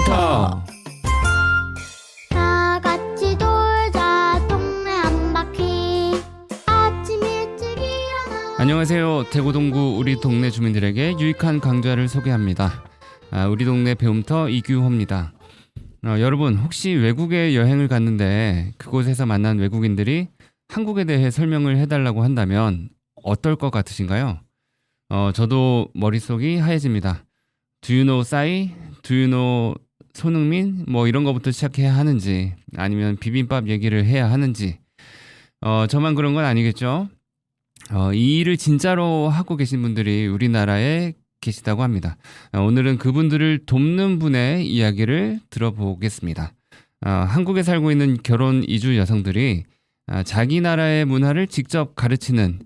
놀이터. 다 같이 놀자 동네 한 바퀴. 아침 일찍 일어나. 안녕하세요. 대구동구 우리 동네 주민들에게 유익한 강좌를 소개합니다. 우리 동네 배움터 이규호입니다. 여러분, 혹시 외국에 여행을 갔는데 그곳에서 만난 외국인들이 한국에 대해 설명을 해달라고 한다면 어떨 것 같으신가요? 저도 머릿속이 하얘집니다. Do you know 싸이? Do you know 손흥민? 뭐 이런 거부터 시작해야 하는지, 아니면 비빔밥 얘기를 해야 하는지. 저만 그런 건 아니겠죠? 이 일을 진짜로 하고 계신 분들이 우리나라에 계시다고 합니다. 오늘은 그분들을 돕는 분의 이야기를 들어보겠습니다. 한국에 살고 있는 결혼 이주 여성들이 자기 나라의 문화를 직접 가르치는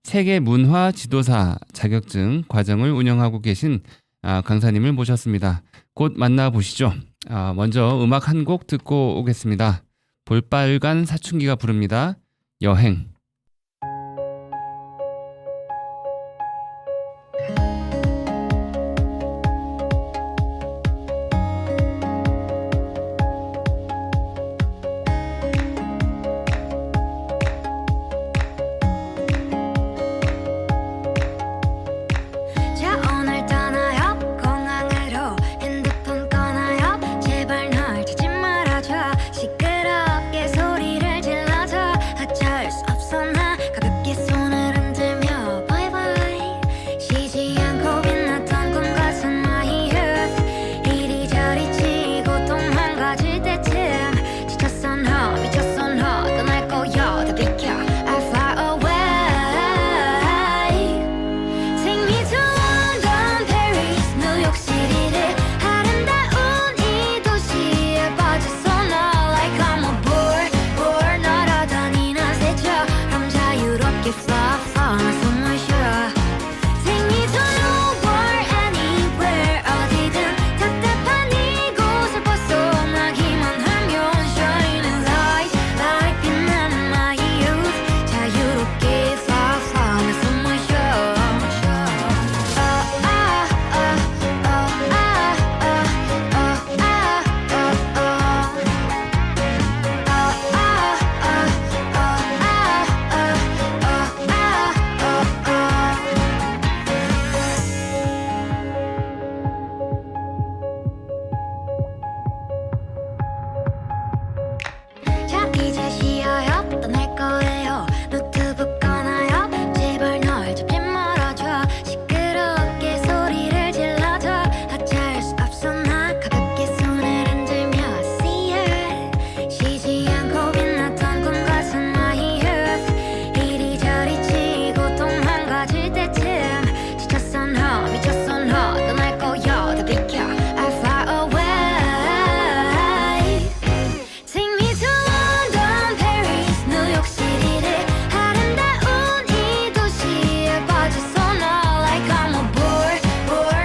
세계 문화 지도사 자격증 과정을 운영하고 계신 강사님을 모셨습니다. 곧 만나보시죠. 먼저 음악 한 곡 듣고 오겠습니다. 볼빨간 사춘기가 부릅니다. 여행. 자 오늘 떠나요 공항으로. 핸드폰 꺼나요 제발 널 찾지 말아줘. 시끄럽게 소리를 질러줘. 어쩔 수 없어 나 가볍게 손을 흔들며 바이바이. 쉬지 않고 빛났던 꿈과 산 my youth. 이리저리 치고 또 망가질 때쯤 지쳤어 너 미쳤어 너 떠날 거야 다 비켜. I fly away. Take me to London, Paris, 뉴욕 시티를. 아름다운 이 도시에 빠졌어 너 like I'm a board 날아다니는 새처럼 자유롭게 fly 나 숨을 쉬어. Take me to New York, anywhere 어디든 답답한 이곳을 벗어나기만 하면 shining light like 빛나는 my youth. 자유롭게 fly 나 숨을 쉬어. 자 이제 쉬어요 떠날 거예요. 노트북 꺼나요 제발 널 잡지 말아줘. 시끄럽게 소리를 질러줘. 어쩔 수 없어 나 가볍게 손을 흔들며 see it. 쉬지 않고 빛났던 꿈과 산 my youth. 이리저리 치고 또 망가질 때쯤 지쳤어 너 미쳤어 너 떠날 거야 다 비켜. I fly away. Take me to London, Paris, 뉴욕 시티를. 아름다운 이 도시에 빠졌어 너 like I'm a board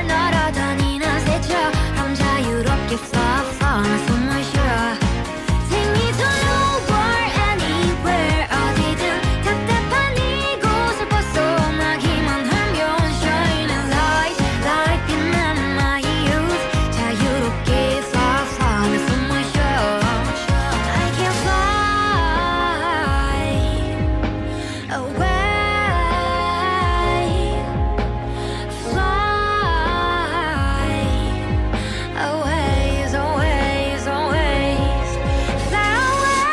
날아다니는 새처럼 자유롭게 fly 나 숨을 쉬어. Take me to New York, anywhere 어디든 답답한 이곳을 벗어나기만 하면 shining light like 빛나는 my youth. 자유롭게 fly 나 숨을 쉬어. I can fly away. Fly always, always, always. Fly away.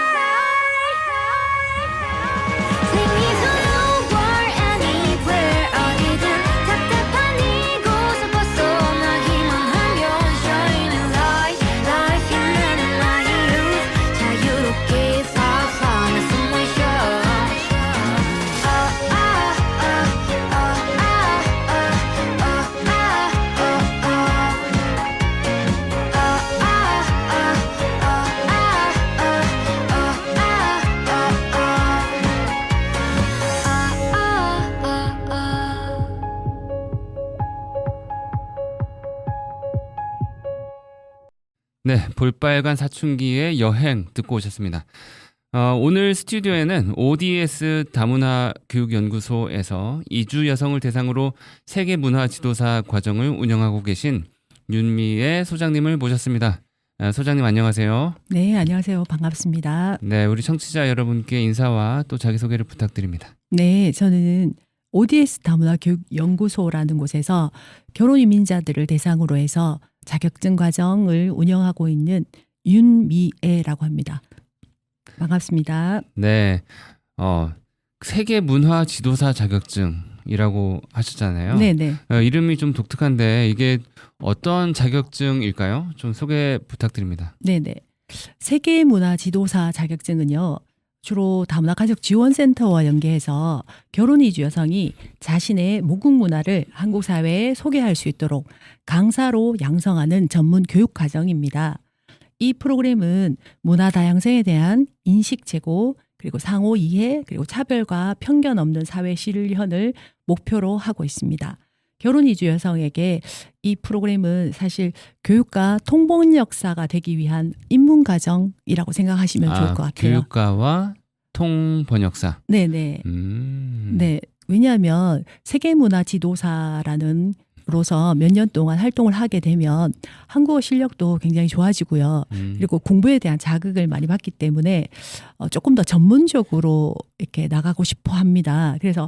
Take me to New York, anywhere 어디든 답답한 이곳을 벗어나기만 하면 shining light like 빛나는 my youth. 자유롭게 fly 나 숨을 쉬어. 네, 볼빨간 사춘기의 여행 듣고 오셨습니다. 오늘 스튜디오에는 ODS 다문화 교육연구소에서 이주 여성을 대상으로 세계 문화 지도사 과정을 운영하고 계신 윤미애 소장님을 모셨습니다. 소장님 안녕하세요. 네, 안녕하세요. 반갑습니다. 네, 우리 청취자 여러분께 인사와 또 자기소개를 부탁드립니다. 네, 저는 ODS 다문화교육연구소라는 곳에서 결혼 이민자들을 대상으로 해서 자격증 과정을 운영하고 있는 윤미애라고 합니다. 반갑습니다. 네, 세계 문화 지도사 자격증이라고 하셨잖아요. 네네. 이름이 좀 독특한데 이게 어떤 자격증일까요? 좀 소개 부탁드립니다. 네네. 세계문화 지도사 자격증은요. 주로 다문화 가족 지원센터와 연계해서 결혼 이주 여성이 자신의 모국 문화를 한국 사회에 소개할 수 있도록 강사로 양성하는 전문 교육 과정입니다. 이 프로그램은 문화 다양성에 대한 인식 제고, 그리고 상호 이해, 그리고 차별과 편견 없는 사회 실현을 목표로 하고 있습니다. 결혼 이주 여성에게 이 프로그램은 사실 교육과 통번역사가 되기 위한 입문 과정이라고 생각하시면 좋을 것 같아요. 교육가와 통번역사. 네네. 네. 왜냐하면 세계문화 지도사라는 로서 몇 년 동안 활동을 하게 되면 한국어 실력도 굉장히 좋아지고요. 그리고 공부에 대한 자극을 많이 받기 때문에 조금 더 전문적으로 이렇게 나가고 싶어 합니다. 그래서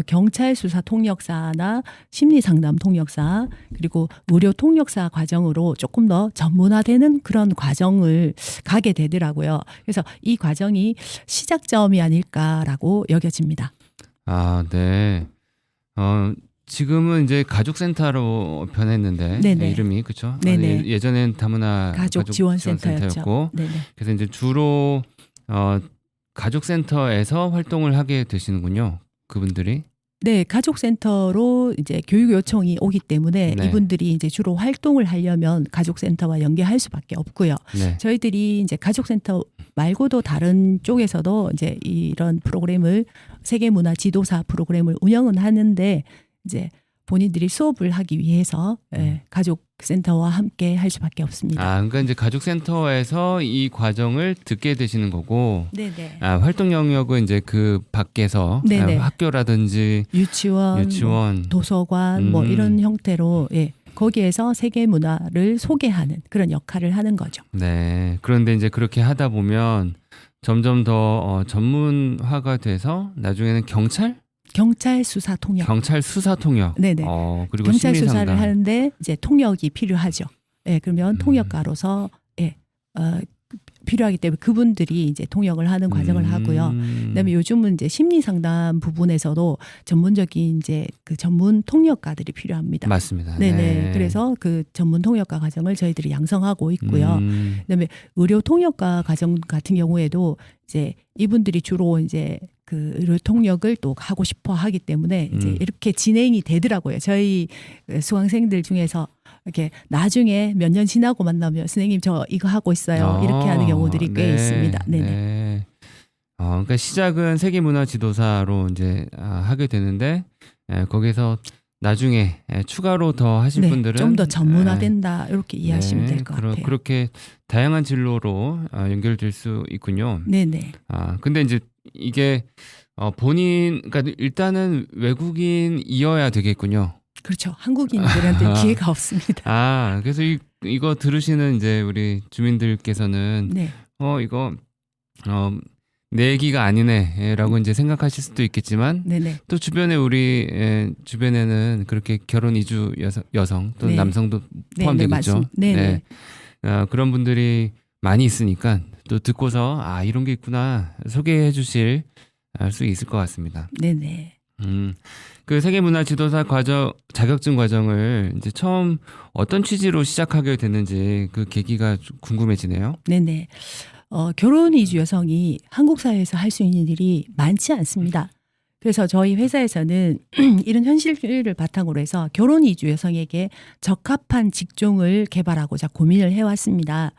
경찰 수사 통역사나 심리 상담 통역사, 그리고 의료 통역사 과정으로 조금 더 전문화되는 그런 과정을 가게 되더라고요. 그래서 이 과정이 시작점이 아닐까라고 여겨집니다. 아, 네. 지금은 이제 가족센터로 변했는데 네네. 이름이 그렇죠? 네네. 예전엔 다문화 가족 지원센터였고, 지원센터였고, 그래서 이제 주로 가족센터에서 활동을 하게 되시는군요. 그분들이. 네, 가족센터로 이제 교육 요청이 오기 때문에 네. 이분들이 이제 주로 활동을 하려면 가족센터와 연계할 수밖에 없고요. 네. 저희들이 이제 가족센터 말고도 다른 쪽에서도 이제 이런 프로그램을 세계문화 지도사 프로그램을 운영은 하는데 이제 본인들이 수업을 하기 위해서 가족센터와 함께 할 수밖에 없습니다. 아, 그러니까 이제 가족센터에서 이 과정을 듣게 되시는 거고, 네네. 활동 영역은 이제 그 밖에서 네네. 학교라든지 유치원, 뭐 도서관 뭐 이런 형태로 거기에서 세계 문화를 소개하는 그런 역할을 하는 거죠. 네. 그런데 이제 그렇게 하다 보면 점점 더 전문화가 돼서 나중에는 경찰 수사 통역. 네네. 그리고 경찰 심리 수사를 상담. 하는데 이제 통역이 필요하죠. 그러면 통역가로서 필요하기 때문에 그분들이 이제 통역을 하는 과정을 하고요. 그다음에 요즘은 이제 심리 상담 부분에서도 전문적인 이제 그 전문 통역가들이 필요합니다. 맞습니다. 네네. 네. 그래서 그 전문 통역가 과정을 저희들이 양성하고 있고요. 그다음에 의료 통역가 과정 같은 경우에도 이제 이분들이 주로 이제 그 의료 통역을 또 하고 싶어 하기 때문에 이제 이렇게 진행이 되더라고요. 저희 수강생들 중에서 이렇게 나중에 몇 년 지나고 만나면 선생님 저 이거 하고 있어요. 이렇게 하는 경우들이 꽤 있습니다. 네네. 네. 그러니까 시작은 세계문화 지도사로 이제 하게 되는데 거기서 나중에 추가로 더 하실 분들은 좀 더 전문화된다 이렇게 이해하시면 될 것 같아요. 그렇게 다양한 진로로 연결될 수 있군요. 네네. 근데 이제 이게 그러니까 일단은 외국인이어야 되겠군요. 그렇죠. 한국인들한테 기회가 없습니다. 그래서 이거 들으시는 이제 우리 주민들께서는 네. 이거 내 얘기가 아니네라고 이제 생각하실 수도 있겠지만 네네. 또 주변에는 그렇게 결혼 이주 여성 또는 네. 남성도 포함되겠죠. 네네. 그런 분들이 많이 있으니까 또 듣고서 이런 게 있구나 소개해 주실 수 있을 것 같습니다. 네네. 그 세계문화 지도사 자격증 과정을 이제 처음 어떤 취지로 시작하게 됐는지 그 계기가 좀 궁금해지네요. 네네. 결혼 이주 여성이 한국 사회에서 할 수 있는 일이 많지 않습니다. 그래서 저희 회사에서는 이런 현실을 바탕으로 해서 결혼 이주 여성에게 적합한 직종을 개발하고자 고민을 해왔습니다.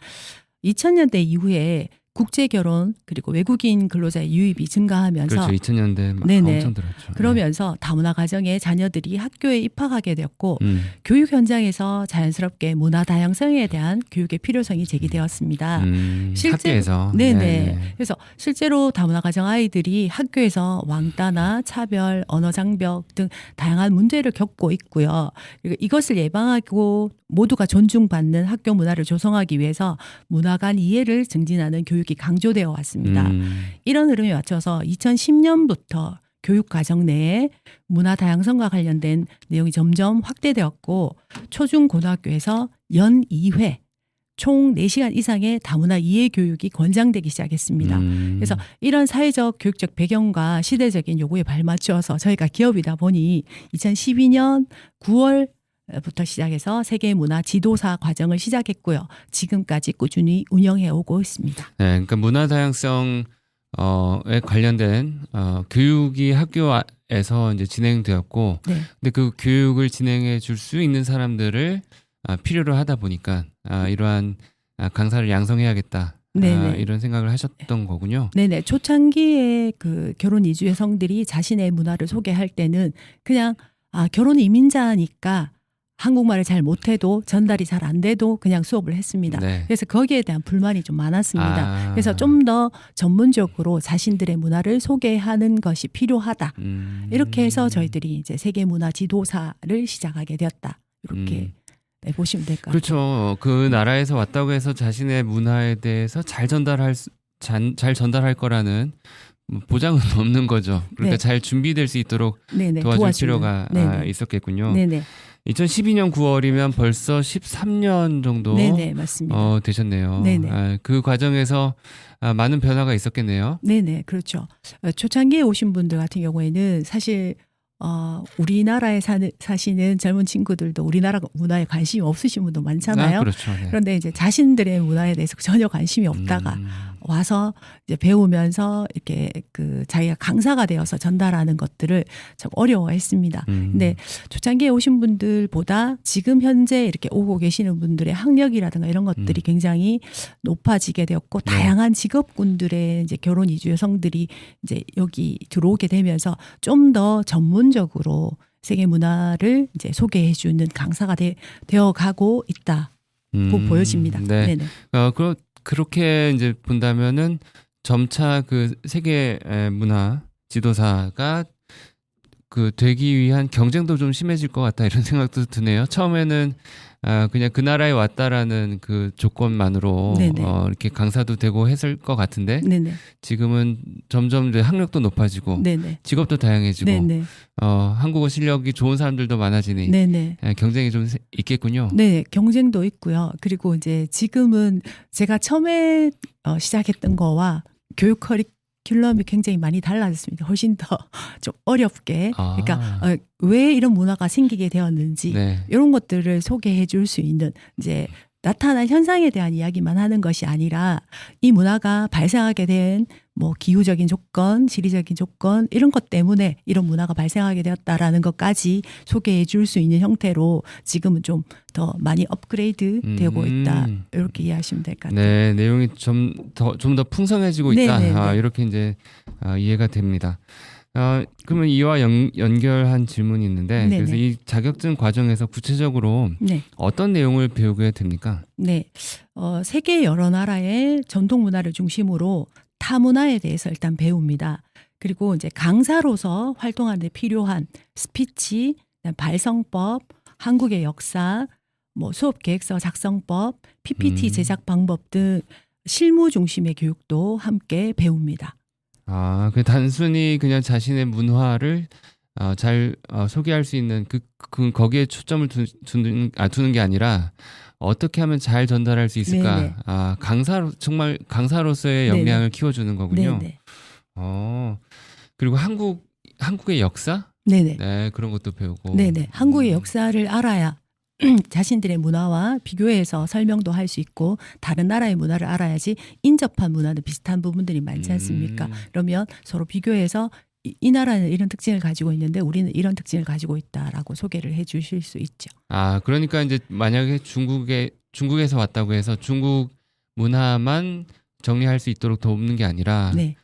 2000년대 이후에 국제 결혼 그리고 외국인 근로자의 유입이 증가하면서 그렇죠. 2000년대 네네. 엄청 들었죠. 그러면서 다문화 가정의 자녀들이 학교에 입학하게 되었고 네. 교육 현장에서 자연스럽게 문화 다양성에 대한 교육의 필요성이 제기되었습니다. 학교에서. 네네. 그래서 실제로 다문화 가정 아이들이 학교에서 왕따나 차별, 언어 장벽 등 다양한 문제를 겪고 있고요. 그리고 이것을 예방하고 모두가 존중받는 학교 문화를 조성하기 위해서 문화 간 이해를 증진하는 교육이 강조되어 왔습니다. 이런 흐름에 맞춰서 2010년부터 교육 과정 내에 문화 다양성과 관련된 내용이 점점 확대되었고 초중 고등학교에서 연 2회 총 4시간 이상의 다문화 이해 교육이 권장되기 시작했습니다. 그래서 이런 사회적 교육적 배경과 시대적인 요구에 발맞춰서 저희가 기업이다 보니 2012년 9월부터 시작해서 세계 문화 지도사 과정을 시작했고요. 지금까지 꾸준히 운영해 오고 있습니다. 네, 그러니까 문화 다양성에 관련된 교육이 학교에서 이제 진행되었고, 네. 근데 그 교육을 진행해 줄 수 있는 사람들을 필요로 하다 보니까 이러한 강사를 양성해야겠다. 네네. 이런 생각을 하셨던 거군요. 네네. 초창기에 그 결혼 이주 여성들이 자신의 문화를 소개할 때는 그냥 결혼 이민자니까 한국말을 잘 못해도 전달이 잘 안 돼도 그냥 수업을 했습니다. 네. 그래서 거기에 대한 불만이 좀 많았습니다. 그래서 좀 더 전문적으로 자신들의 문화를 소개하는 것이 필요하다. 이렇게 해서 저희들이 이제 세계 문화 지도사를 시작하게 되었다. 이렇게 네, 보시면 될 것 같아요. 그렇죠. 그 나라에서 왔다고 해서 자신의 문화에 대해서 잘 전달할 거라는 보장은 없는 거죠. 그러니까 네. 잘 준비될 수 있도록 네네. 도와줄 도와주는. 필요가 네네. 있었겠군요. 네네. 2012년 9월이면 벌써 13년 정도 네네. 맞습니다. 되셨네요. 네네. 그 과정에서 많은 변화가 있었겠네요. 네네. 그렇죠. 초창기에 오신 분들 같은 경우에는 사실 우리나라에 사시는 젊은 친구들도 우리나라 문화에 관심이 없으신 분도 많잖아요. 그렇죠. 네. 그런데 이제 자신들의 문화에 대해서 전혀 관심이 없다가 와서 이제 배우면서 이렇게 그 자기가 강사가 되어서 전달하는 것들을 참 어려워했습니다. 근데 초창기에 오신 분들보다 지금 현재 이렇게 오고 계시는 분들의 학력이라든가 이런 것들이 굉장히 높아지게 되었고 네. 다양한 직업군들의 이제 결혼 이주 여성들이 이제 여기 들어오게 되면서 좀 더 전문적으로 세계 문화를 이제 소개해주는 강사가 되어 가고 있다고 보여집니다. 네. 네네. 그렇게 이제 본다면은 점차 그 세계 문화 지도사가 그 되기 위한 경쟁도 좀 심해질 것 같다 이런 생각도 드네요. 처음에는 그냥 그 나라에 왔다라는 그 조건만으로 네네. 이렇게 강사도 되고 했을 것 같은데 네네. 지금은 점점 이제 학력도 높아지고 네네. 직업도 다양해지고 네네. 한국어 실력이 좋은 사람들도 많아지니 네네. 경쟁이 좀 있겠군요. 네, 경쟁도 있고요. 그리고 이제 지금은 제가 처음에 시작했던 거와 교육 커리큘럼이 굉장히 많이 달라졌습니다. 훨씬 더 좀 어렵게. 그러니까 왜 이런 문화가 생기게 되었는지 네. 이런 것들을 소개해 줄 수 있는 이제 나타난 현상에 대한 이야기만 하는 것이 아니라 이 문화가 발생하게 된 뭐 기후적인 조건, 지리적인 조건 이런 것 때문에 이런 문화가 발생하게 되었다라는 것까지 소개해 줄 수 있는 형태로 지금은 좀 더 많이 업그레이드 되고 있다. 이렇게 이해하시면 될 것 같아요. 네, 내용이 좀 더 풍성해지고 있다. 네네네. 이렇게 이제 이해가 됩니다. 그러면 이와 연결한 질문이 있는데 네네. 그래서 이 자격증 과정에서 구체적으로 네. 어떤 내용을 배우게 됩니까? 네. 세계 여러 나라의 전통 문화를 중심으로 타 문화에 대해서 일단 배웁니다. 그리고 이제 강사로서 활동하는 데 필요한 스피치, 발성법, 한국의 역사, 뭐 수업 계획서 작성법, PPT 제작 방법 등 실무 중심의 교육도 함께 배웁니다. 그 단순히 그냥 자신의 문화를 잘 소개할 수 있는 거기에 초점을 두는 게 아니라 어떻게 하면 잘 전달할 수 있을까? 네네. 정말 강사로서의 네네. 역량을 키워주는 거군요. 네네. 그리고 한국의 역사? 네네. 네, 그런 것도 배우고. 네네. 한국의 역사를 알아야 자신들의 문화와 비교해서 설명도 할 수 있고 다른 나라의 문화를 알아야지 인접한 문화는 비슷한 부분들이 많지 않습니까? 그러면 서로 비교해서 이 나라는 이런 특징을 가지고 있는데 우리는 이런 특징을 가지고 있다라고 소개를 해 주실 수 있죠. 그러니까 이제 만약에 중국에서 왔다고 해서 중국 문화만 정리할 수 있도록 돕는 게 아니라 네.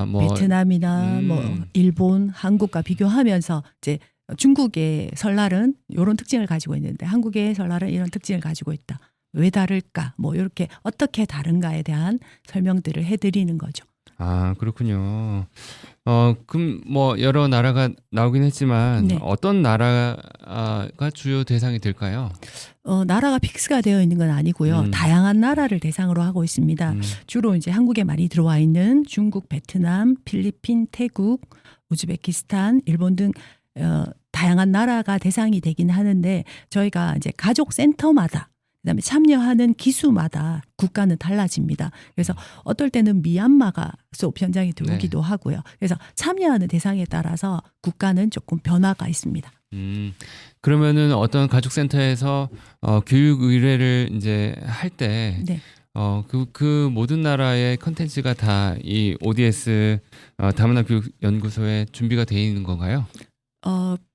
뭐 베트남이나 뭐 일본, 한국과 비교하면서 이제 중국의 설날은 이런 특징을 가지고 있는데 한국의 설날은 이런 특징을 가지고 있다. 왜 다를까? 뭐 이렇게 어떻게 다른가에 대한 설명들을 해드리는 거죠. 그렇군요. 그럼 뭐 여러 나라가 나오긴 했지만 네. 어떤 나라가 주요 대상이 될까요? 나라가 픽스가 되어 있는 건 아니고요. 다양한 나라를 대상으로 하고 있습니다. 주로 이제 한국에 많이 들어와 있는 중국, 베트남, 필리핀, 태국, 우즈베키스탄, 일본 등 다양한 나라가 대상이 되긴 하는데 저희가 이제 가족 센터마다 그다음에 참여하는 기수마다 국가는 달라집니다. 그래서 어떨 때는 미얀마가 수업 현장에 들어오기도 하고요. 그래서 참여하는 대상에 따라서 국가는 조금 변화가 있습니다. 그러면은 어떤 가족센터에서 교육 의뢰를 이제 할 때 네. 그 모든 나라의 컨텐츠가 다 이 ODS 다문화 교육 연구소에 준비가 돼 있는 건가요?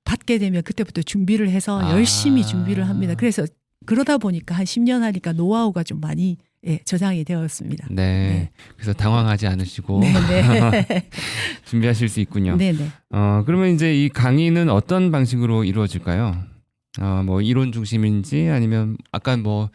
받게 되면 그때부터 준비를 해서 열심히 준비를 합니다. 그래서 그러다 보니까 한 10년 하니까 노하우가 좀 많이 저장이 되었습니다. 네. 그래서 당황하지 않으시고 네. 준비하실 수 있군요. 네네. 그러면 이제 이 강의는 어떤 방식으로 이루어질까요? 뭐 이론 중심인지 아니면 아까 뭐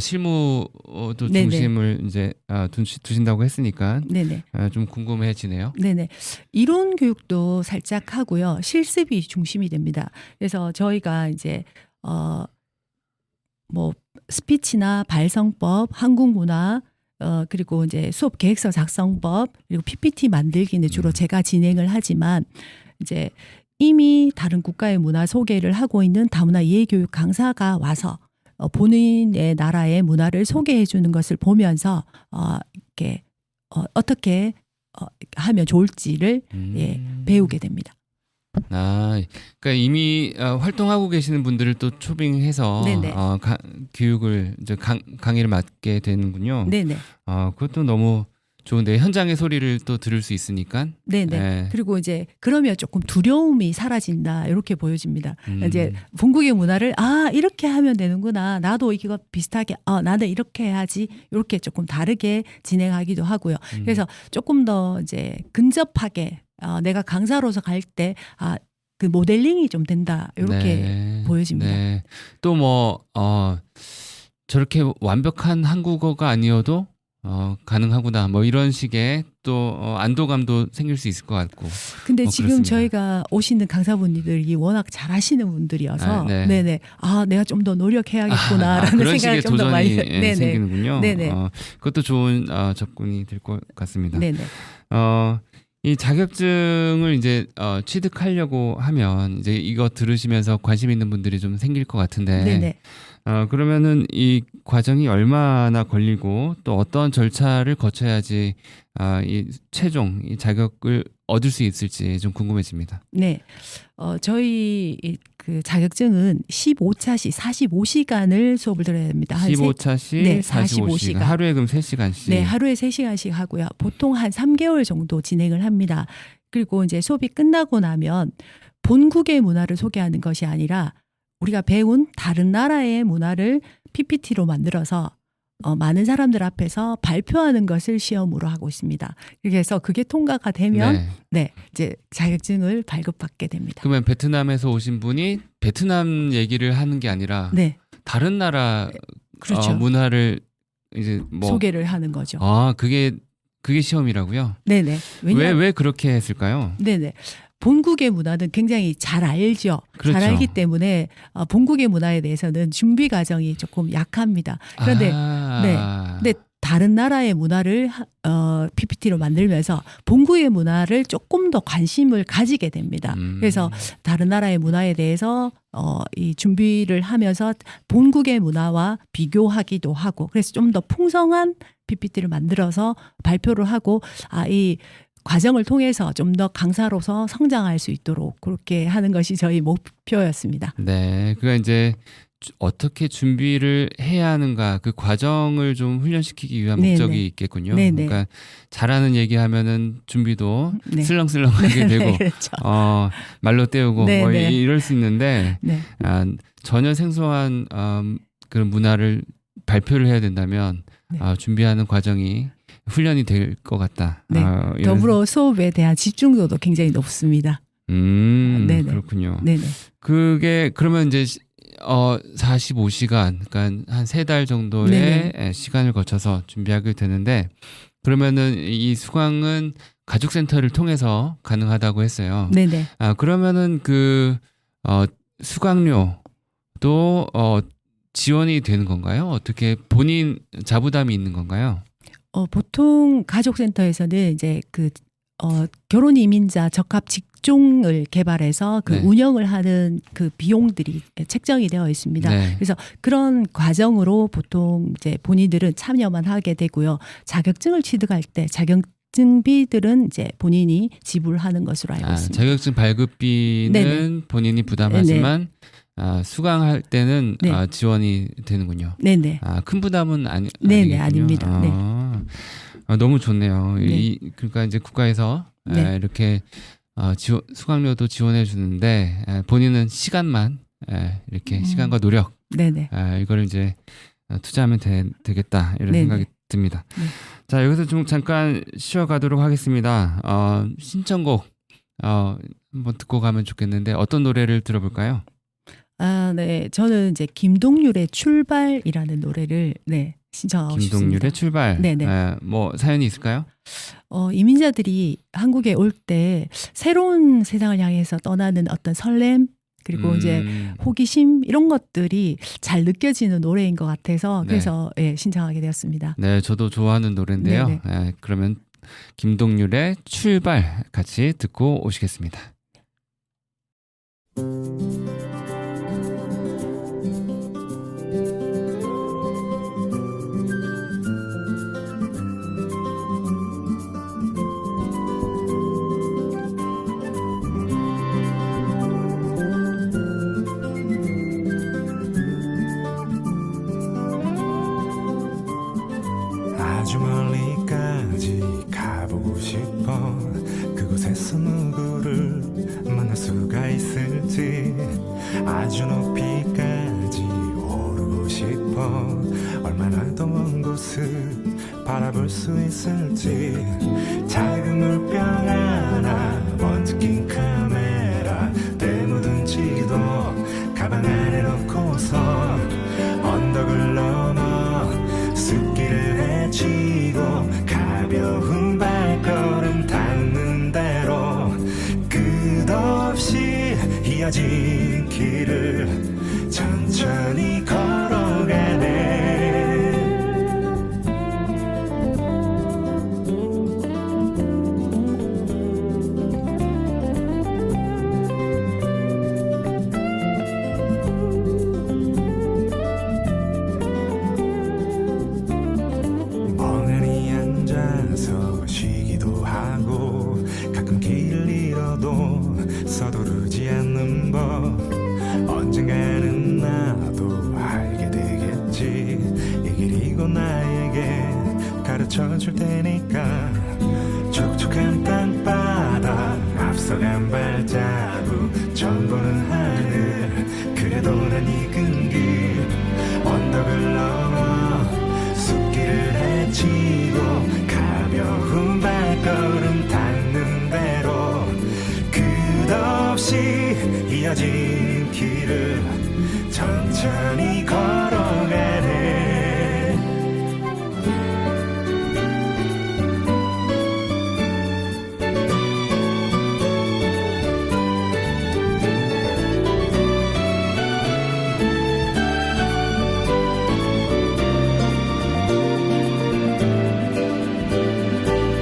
실무도 네네. 중심을 이제 두신다고 했으니까 네네. 좀 궁금해지네요. 네네. 이론 교육도 살짝 하고요. 실습이 중심이 됩니다. 그래서 저희가 이제 뭐 스피치나 발성법, 한국 문화, 그리고 이제 수업 계획서 작성법, 그리고 PPT 만들기는 주로 제가 진행을 하지만 이제 이미 다른 국가의 문화 소개를 하고 있는 다문화 이해교육 강사가 와서 본인의 나라의 문화를 소개해 주는 것을 보면서 이렇게 어떻게 하면 좋을지를 배우게 됩니다. 그러니까 이미 활동하고 계시는 분들을 또 초빙해서 네네. 교육을 이제 강의를 맡게 되는군요. 네네. 그것도 너무 좋은데 현장의 소리를 또 들을 수 있으니까. 네네. 네. 그리고 이제 그러면 조금 두려움이 사라진다 이렇게 보여집니다. 이제 본국의 문화를 이렇게 하면 되는구나. 나도 이거 비슷하게 나는 이렇게 해야지. 이렇게 조금 다르게 진행하기도 하고요. 그래서 조금 더 이제 근접하게 내가 강사로서 갈 때 그 모델링이 좀 된다 이렇게 보여집니다. 네. 또 뭐 저렇게 완벽한 한국어가 아니어도 가능하구나 뭐 이런 식의 또 안도감도 생길 수 있을 것 같고. 근데 지금 그렇습니다. 저희가 오시는 강사분들이 워낙 잘하시는 분들이어서 네. 네네 내가 좀 더 노력해야겠구나라는 그런 생각이 식의 좀 더 많이 도전이 생기는군요. 네네. 그것도 좋은 접근이 될 것 같습니다. 네네. 이 자격증을 이제 취득하려고 하면 이제 이거 들으시면서 관심 있는 분들이 좀 생길 것 같은데 네네. 그러면은 이 과정이 얼마나 걸리고 또 어떤 절차를 거쳐야지 이 최종 이 자격을 얻을 수 있을지 좀 궁금해집니다. 네. 저희 그 자격증은 15차시 45시간을 수업을 들어야 됩니다. 15차시 네, 45시간. 하루에 그럼 3시간씩. 네, 하루에 3시간씩 하고요. 보통 한 3개월 정도 진행을 합니다. 그리고 이제 수업이 끝나고 나면 본국의 문화를 소개하는 것이 아니라 우리가 배운 다른 나라의 문화를 PPT로 만들어서 많은 사람들 앞에서 발표하는 것을 시험으로 하고 있습니다. 그래서 그게 통과가 되면 이제 자격증을 발급받게 됩니다. 그러면 베트남에서 오신 분이 베트남 얘기를 하는 게 아니라 다른 나라 그렇죠. 문화를 이제 뭐 소개를 하는 거죠. 그게 시험이라고요? 네네. 왜 그렇게 했을까요? 네네. 본국의 문화는 굉장히 잘 알죠. 그렇죠. 잘 알기 때문에 본국의 문화에 대해서는 준비 과정이 조금 약합니다. 그런데 근데 다른 나라의 문화를 PPT로 만들면서 본국의 문화를 조금 더 관심을 가지게 됩니다. 그래서 다른 나라의 문화에 대해서 이 준비를 하면서 본국의 문화와 비교하기도 하고 그래서 좀 더 풍성한 PPT를 만들어서 발표를 하고 이 과정을 통해서 좀 더 강사로서 성장할 수 있도록 그렇게 하는 것이 저희 목표였습니다. 네, 그러니까 이제 어떻게 준비를 해야 하는가 그 과정을 좀 훈련시키기 위한 목적이 있겠군요. 그러니까 잘하는 얘기하면은 준비도 슬렁슬렁하게 되고 그렇죠. 말로 때우고 뭐 이럴 수 있는데 전혀 생소한 그런 문화를 발표를 해야 된다면 네. 준비하는 과정이 훈련이 될 것 같다. 네. 이런- 더불어 수업에 대한 집중도도 굉장히 높습니다. 네네. 그렇군요. 네네. 그게 그러면 이제 45시간, 그러니까 한 3달 정도의 네네. 시간을 거쳐서 준비하게 되는데 그러면은 이 수강은 가족센터를 통해서 가능하다고 했어요. 네네. 그러면은 그 수강료도 지원이 되는 건가요? 어떻게 본인 자부담이 있는 건가요? 보통 가족센터에서는 이제 결혼 이민자 적합 직종을 개발해서 그 네. 운영을 하는 그 비용들이 책정이 되어 있습니다. 네. 그래서 그런 과정으로 보통 이제 본인들은 참여만 하게 되고요. 자격증을 취득할 때 자격증비들은 이제 본인이 지불하는 것으로 알고 있습니다. 자격증 발급비는 네네. 본인이 부담하지만 수강할 때는 네. 지원이 되는군요. 네네. 큰 부담은 네네, 아니겠군요. 아닙니다. 너무 좋네요. 네. 그러니까 이제 국가에서 네. 이렇게 수강료도 지원해 주는데 본인은 시간만 이렇게 시간과 노력 네네. 이걸 이제 투자하면 되겠다 이런 네네. 생각이 듭니다. 네. 자, 여기서 좀 잠깐 쉬어가도록 하겠습니다. 신청곡 한번 듣고 가면 좋겠는데 어떤 노래를 들어볼까요? 네. 저는 이제 김동률의 출발이라는 노래를 신청하고 김동률의 싶습니다. 출발. 네네. 뭐 사연이 있을까요? 이민자들이 한국에 올 때 새로운 세상을 향해서 떠나는 어떤 설렘 그리고 이제 호기심 이런 것들이 잘 느껴지는 노래인 것 같아서 네. 그래서 신청하게 되었습니다. 네, 저도 좋아하는 노래인데요. 네네. 그러면 김동률의 출발 같이 듣고 오시겠습니다. 아주 멀리까지 가보고 싶어. 그곳에서 누구를 만날 수가 있을지. 아주 높이까지 오르고 싶어. 얼마나 더 먼 곳을 바라볼 수 있을지. 작은 물병 하나, 먼지 낀 카메라, 때 묻은 지도 가방 안에 넣고서 언덕을 넘어 숲길을 헤치고 가벼운 발걸음 닿는 대로 끝없이 이어진 길을 천천히 걸어가네. 멍하니 앉아서 쉬기도 하고 가끔 길을 잃어도 서두르지 않는 법. 언젠가는 나도 알게 되겠지. 이 길이 곧 나에게 가르쳐 줄 테니까. 촉촉한 땅바닥 앞서간 발자국 처음 보는 하늘. 그래도 난 익은 길 언덕을 넘어 숲길을 헤치고 가벼운 발걸음 닿는 대로 끝없이 이어진 길을 천천히 걸어가네.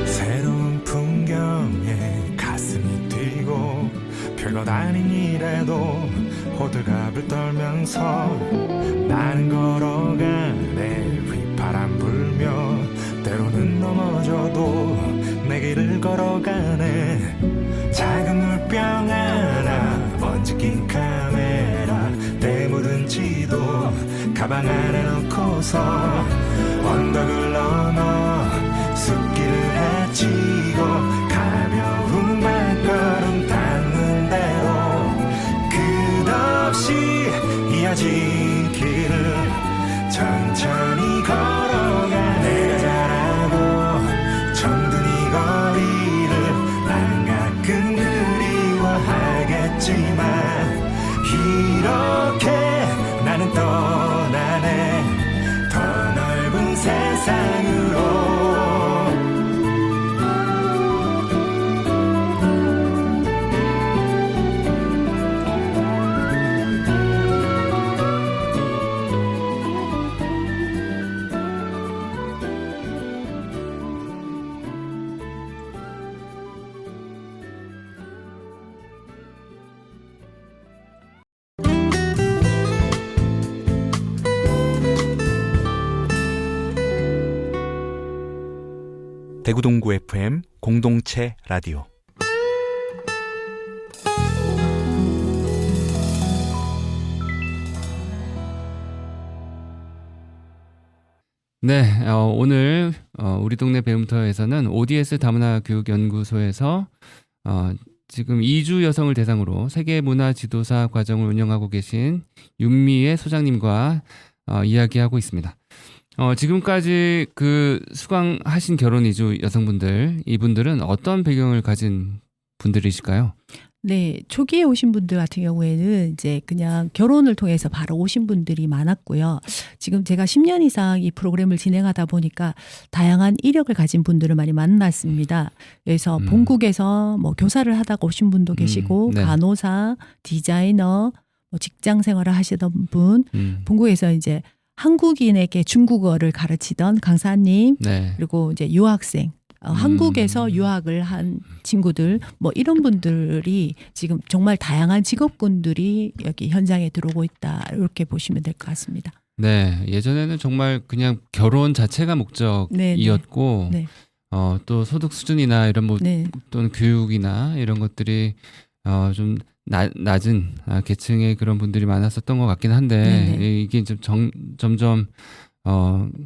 새로운 풍경에 가슴이 뛰고 별것 아닌 일에도 호들갑을 떨면서 나는 걸어가네. 휘파람 불며 때로는 넘어져도 내 길을 걸어가네. 작은 물병 하나, 먼지 낀 카메라, 때 묻은 지도 가방 안에 넣고서 언덕을 넘어 숲길을 헤치고 가벼운 발걸음 닿는 대로 끝없이 이어진 길을 천천히 걸어가네. 이렇게 나는 떠나네 더 넓은 세상으로 대구동구 FM 공동체 라디오 네, 오늘 우리 동네 배움터에서는 ODS 다문화 교육연구소에서 지금 이주 여성을 대상으로 세계 문화 지도사 과정을 운영하고 계신 윤미애 소장님과 이야기하고 있습니다. 지금까지 그 수강하신 결혼 이주 여성분들, 이분들은 어떤 배경을 가진 분들이실까요? 네, 초기에 오신 분들 같은 경우에는 이제 그냥 결혼을 통해서 바로 오신 분들이 많았고요. 지금 제가 10년 이상 이 프로그램을 진행하다 보니까 다양한 이력을 가진 분들을 많이 만났습니다. 그래서 본국에서 뭐 교사를 하다가 오신 분도 계시고, 네. 간호사, 디자이너, 뭐 직장 생활을 하시던 분, 본국에서 이제 한국인에게 중국어를 가르치던 강사님, 네. 그리고 이제 유학생, 한국에서 유학을 한 친구들, 뭐 이런 분들이 지금 정말 다양한 직업군들이 여기 현장에 들어오고 있다, 이렇게 보시면 될 것 같습니다. 네, 예전에는 정말 그냥 결혼 자체가 목적이었고, 네. 또 소득 수준이나 이런 뭐 네. 또는 교육이나 이런 것들이 좀 낮은 계층의 그런 분들이 많았었던 것 같긴 한데 네네. 이게 좀 점점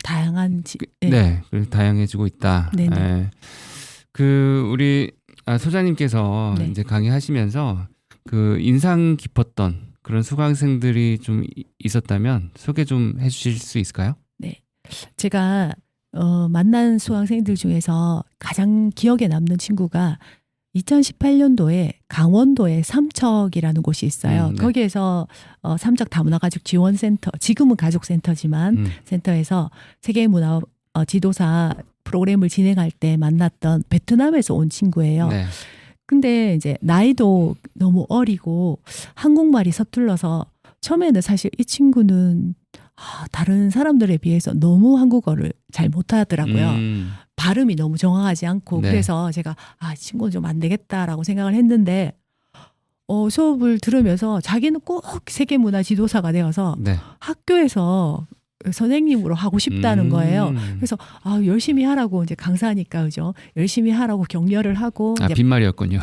다양한 네, 다양해지고 있다. 네네. 예. 그 우리 소장님께서 네. 이제 강의하시면서 그 인상 깊었던 그런 수강생들이 좀 있었다면 소개 좀 해주실 수 있을까요? 제가 만난 수강생들 중에서 가장 기억에 남는 친구가 2018년도에 강원도에 삼척이라는 곳이 있어요. 네. 거기에서 삼척 다문화 가족 지원센터, 지금은 가족센터지만 센터에서 세계문화 지도사 프로그램을 진행할 때 만났던 베트남에서 온 친구예요. 네. 근데 이제 나이도 너무 어리고 한국말이 서툴러서 처음에는 사실 이 친구는 다른 사람들에 비해서 너무 한국어를 잘 못하더라고요. 발음이 너무 정확하지 않고 네. 그래서 제가 이 친구는 좀 안 되겠다라고 생각을 했는데 수업을 들으면서 자기는 꼭 세계문화 지도사가 되어서 네. 학교에서 선생님으로 하고 싶다는 거예요. 그래서 열심히 하라고 이제 강사니까 그죠? 열심히 하라고 격려를 하고 이제 빈말이었군요.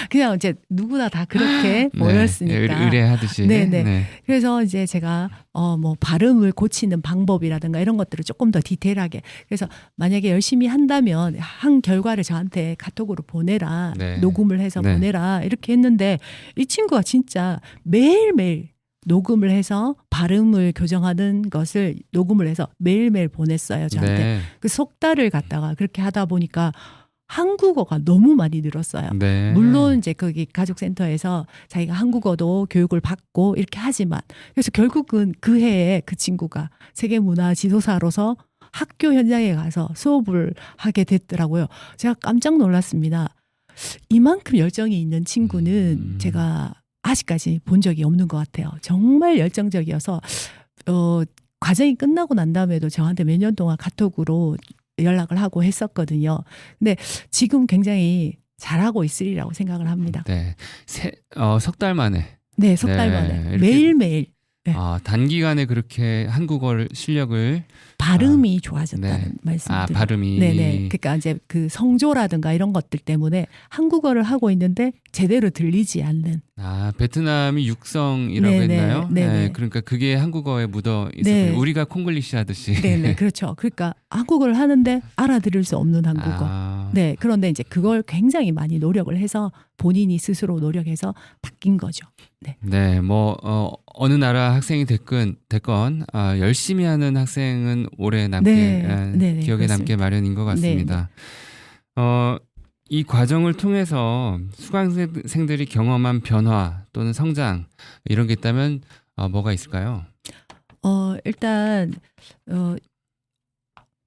그냥 이제 누구나 다 그렇게 보였으니까. 의뢰하듯이. 네네. 네. 그래서 이제 제가 뭐 발음을 고치는 방법이라든가 이런 것들을 조금 더 디테일하게. 그래서 만약에 열심히 한다면 한 결과를 저한테 카톡으로 보내라. 네. 녹음을 해서 네. 보내라. 이렇게 했는데 이 친구가 진짜 매일매일 녹음을 해서 발음을 교정하는 것을 녹음을 해서 매일매일 보냈어요. 저한테. 네. 그 석 달을 갖다가 그렇게 하다 보니까 한국어가 너무 많이 늘었어요. 네. 물론 이제 거기 가족센터에서 자기가 한국어도 교육을 받고 이렇게 하지만 그래서 결국은 그 해에 그 친구가 세계문화 지도사로서 학교 현장에 가서 수업을 하게 됐더라고요. 제가 깜짝 놀랐습니다. 이만큼 열정이 있는 친구는 제가 아직까지 본 적이 없는 것 같아요. 정말 열정적이어서 과정이 끝나고 난 다음에도 저한테 몇 년 동안 카톡으로 연락을 하고 했었거든요. 근데 지금 굉장히 잘하고 있으리라고 생각을 합니다. 네. 석 달 만에. 네, 석 달 네, 만에 이렇게- 매일매일 네. 단기간에 그렇게 한국어 실력을 발음이 좋아졌다는 네. 말씀들. 발음이 네네. 그러니까 이제 그 성조라든가 이런 것들 때문에 한국어를 하고 있는데 제대로 들리지 않는. 베트남이 육성이라고 네네. 했나요? 네네. 네, 그러니까 그게 한국어에 묻어 있었군요. 네. 우리가 콩글리시 하듯이. 네네. 그렇죠. 그러니까 한국어를 하는데 알아들을 수 없는 한국어. 네. 그런데 이제 그걸 굉장히 많이 노력을 해서 본인이 스스로 노력해서 바뀐 거죠. 네. 네, 뭐 어느 나라 학생이 됐건 열심히 하는 학생은 오래 남게 네네, 기억에 그렇습니다. 남게 마련인 것 같습니다. 이 과정을 통해서 수강생들이 경험한 변화 또는 성장 이런 게 있다면 뭐가 있을까요? 일단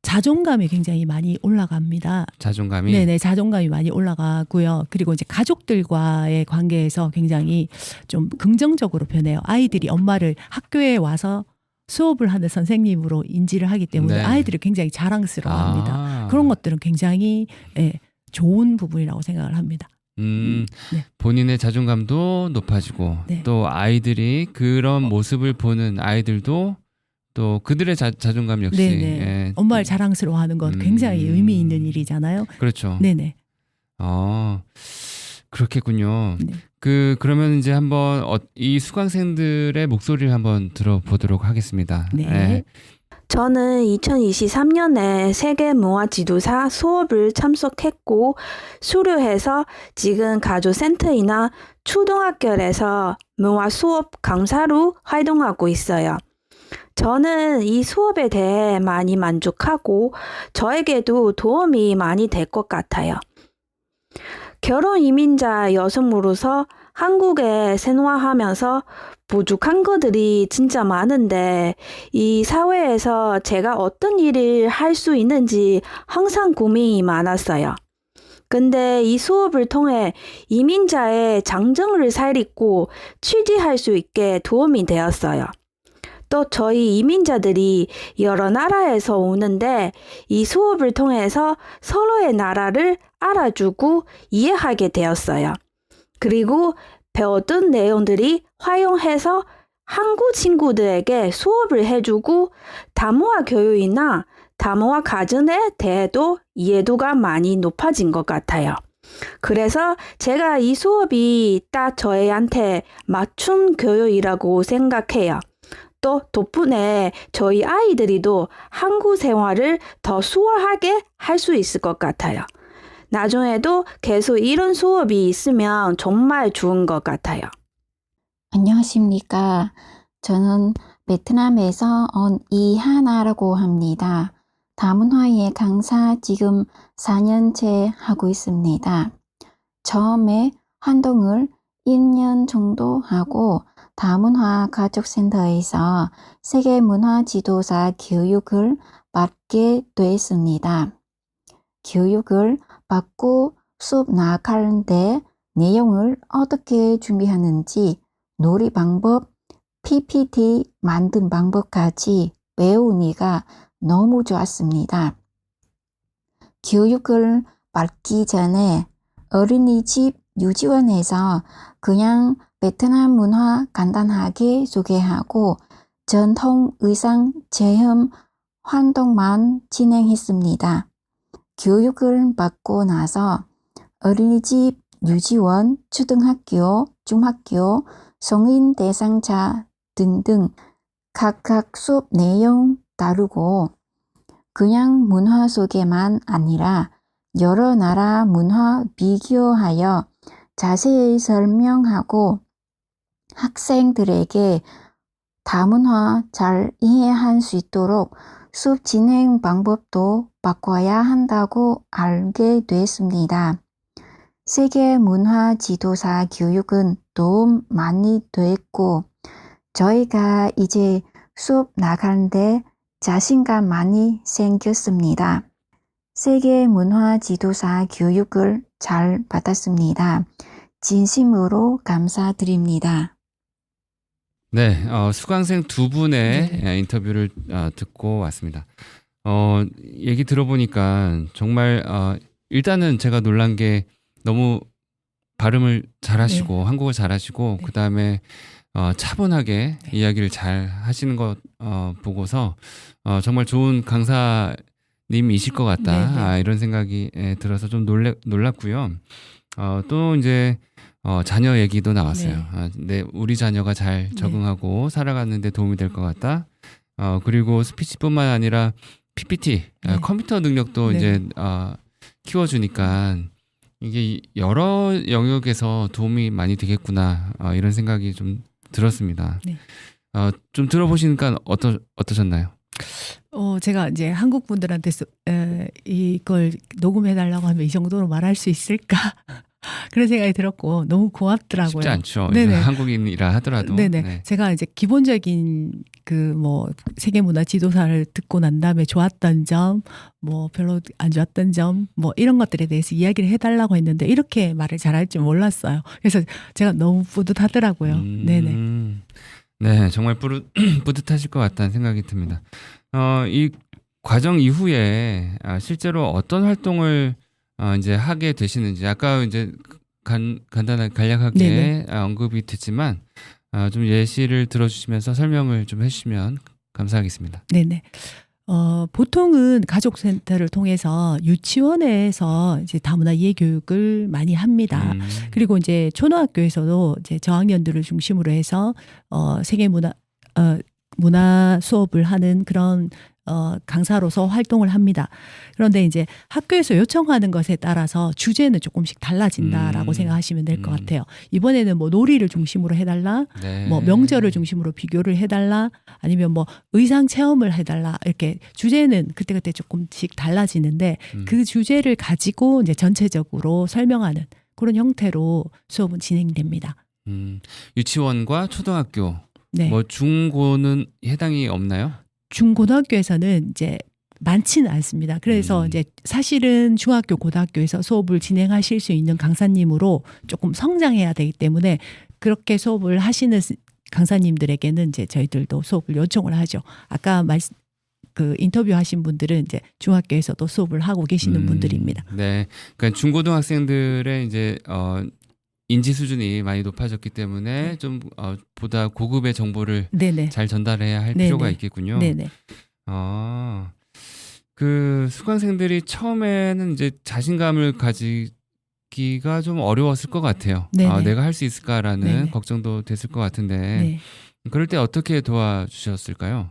자존감이 굉장히 많이 올라갑니다. 자존감이. 네네, 자존감이 많이 올라가고요. 그리고 이제 가족들과의 관계에서 굉장히 좀 긍정적으로 변해요. 아이들이 엄마를 학교에 와서 수업을 하는 선생님으로 인지를 하기 때문에 네. 아이들이 굉장히 자랑스러워합니다. 아. 그런 것들은 굉장히 좋은 부분이라고 생각을 합니다. 네. 본인의 자존감도 높아지고 네. 또 아이들이 그런 모습을 보는 아이들도 또 그들의 자존감 역시 네네. 예. 엄마를 자랑스러워하는 건 굉장히 의미 있는 일이잖아요. 그렇죠. 네네. 그렇겠군요. 네. 그러면 이제 한번 이 수강생들의 목소리를 한번 들어보도록 하겠습니다. 네. 예. 저는 2023년에 세계문화지도사 수업을 참석했고 수료해서 지금 가족센터이나 초등학교에서 문화 수업 강사로 활동하고 있어요. 저는 이 수업에 대해 많이 만족하고 저에게도 도움이 많이 될 것 같아요. 결혼 이민자 여성으로서 한국에 생활하면서 부족한 것들이 진짜 많은데 이 사회에서 제가 어떤 일을 할 수 있는지 항상 고민이 많았어요. 근데 이 수업을 통해 이민자의 장점을 살리고 취재할 수 있게 도움이 되었어요. 또 저희 이민자들이 여러 나라에서 오는데 이 수업을 통해서 서로의 나라를 알아주고 이해하게 되었어요. 그리고 배웠던 내용들이 활용해서 한국 친구들에게 수업을 해주고 다문화 교육이나 다문화 가정에 대해도 이해도가 많이 높아진 것 같아요. 그래서 제가 이 수업이 딱 저희한테 맞춤 교육이라고 생각해요. 또 덕분에 저희 아이들이도 한국 생활을 더 수월하게 할 수 있을 것 같아요. 나중에도 계속 이런 수업이 있으면 정말 좋은 것 같아요. 안녕하십니까. 저는 베트남에서 온 이하나라고 합니다. 다문화의 강사 지금 4년째 하고 있습니다. 처음에 활동을 1년 정도 하고 다문화 가족센터에서 세계문화지도사 교육을 받게 됐습니다. 교육을 받고 수업 나가는데 내용을 어떻게 준비하는지 놀이 방법, PPT 만든 방법까지 배우니까 너무 좋았습니다. 교육을 받기 전에 어린이집 유치원에서 그냥 베트남 문화 간단하게 소개하고 전통 의상 체험 활동만 진행했습니다. 교육을 받고 나서 어린이집, 유치원, 초등학교, 중학교, 성인 대상자 등등 각각 수업 내용 다르고 그냥 문화 소개만 아니라 여러 나라 문화 비교하여 자세히 설명하고 학생들에게 다문화 잘 이해할 수 있도록 수업 진행 방법도 바꿔야 한다고 알게 됐습니다. 세계 문화 지도사 교육은 도움 많이 됐고 저희가 이제 수업 나가는데 자신감 많이 생겼습니다. 세계 문화 지도사 교육을 잘 받았습니다. 진심으로 감사드립니다. 네, 수강생 두 분의 인터뷰를 듣고 왔습니다. 얘기 들어보니까 정말 일단은 제가 놀란 게 너무 발음을 잘하시고 한국어 잘하시고 그 다음에 차분하게 이야기를 잘 하시는 것 보고서 정말 좋은 강사님이실 것 같다. 이런 생각이 들어서 좀 놀랐고요. 또 이제 자녀 얘기도 나왔어요. 네, 우리 자녀가 잘 적응하고 살아가는 데 도움이 될 것 같다. 그리고 스피치뿐만 아니라 PPT, 컴퓨터 능력도 이제 키워주니까 이게 여러 영역에서 도움이 많이 되겠구나. 이런 생각이 좀 들었습니다. 네. 좀 들어보시니까 어떠셨나요? 제가 이제 한국 분들한테 이걸 녹음해 달라고 하면 이 정도로 말할 수 있을까? 그런 생각이 들었고 너무 고맙더라고요. 쉽지 않죠. 네네. 이제 한국인이라 하더라도. 네네. 네. 제가 이제 기본적인 그 뭐 세계문화 지도사를 듣고 난 다음에 좋았던 점, 뭐 별로 안 좋았던 점, 뭐 이런 것들에 대해서 이야기를 해달라고 했는데 이렇게 말을 잘할 줄 몰랐어요. 그래서 제가 너무 뿌듯하더라고요. 네네. 네, 정말 뿌듯하실 것 같다는 생각이 듭니다. 이 과정 이후에 실제로 어떤 활동을 이제 하게 되시는지 아까 이제 간단하게 간략하게 네네. 언급이 됐지만 좀 예시를 들어주시면서 설명을 좀 해주시면 감사하겠습니다. 네네. 보통은 가족센터를 통해서 유치원에서 이제 다문화 이해 교육을 많이 합니다. 그리고 이제 초등학교에서도 이제 저학년들을 중심으로 해서 세계문화 문화 수업을 하는 그런 강사로서 활동을 합니다. 그런데 이제 학교에서 요청하는 것에 따라서 주제는 조금씩 달라진다라고 생각하시면 될 것 같아요. 이번에는 뭐 놀이를 중심으로 해달라, 네. 뭐 명절을 중심으로 비교를 해달라, 아니면 뭐 의상 체험을 해달라 이렇게 주제는 그때그때 조금씩 달라지는데 그 주제를 가지고 이제 전체적으로 설명하는 그런 형태로 수업은 진행됩니다. 유치원과 초등학교, 네. 뭐 중고는 해당이 없나요? 중고등학교에서는 이제 많지는 않습니다. 그래서 이제 사실은 중학교, 고등학교에서 수업을 진행하실 수 있는 강사님으로 조금 성장해야 되기 때문에 그렇게 수업을 하시는 강사님들에게는 이제 저희들도 수업을 요청을 하죠. 아까 그 인터뷰하신 분들은 이제 중학교에서도 수업을 하고 계시는 분들입니다. 네, 그러니까 중고등학생들의 이제 인지 수준이 많이 높아졌기 때문에 좀 보다 고급의 정보를 네네. 잘 전달해야 할 네네. 필요가 있겠군요. 네네. 그 수강생들이 처음에는 이제 자신감을 가지기가 좀 어려웠을 것 같아요. 네네. 내가 할 수 있을까라는 네네. 걱정도 됐을 것 같은데 네. 그럴 때 어떻게 도와주셨을까요?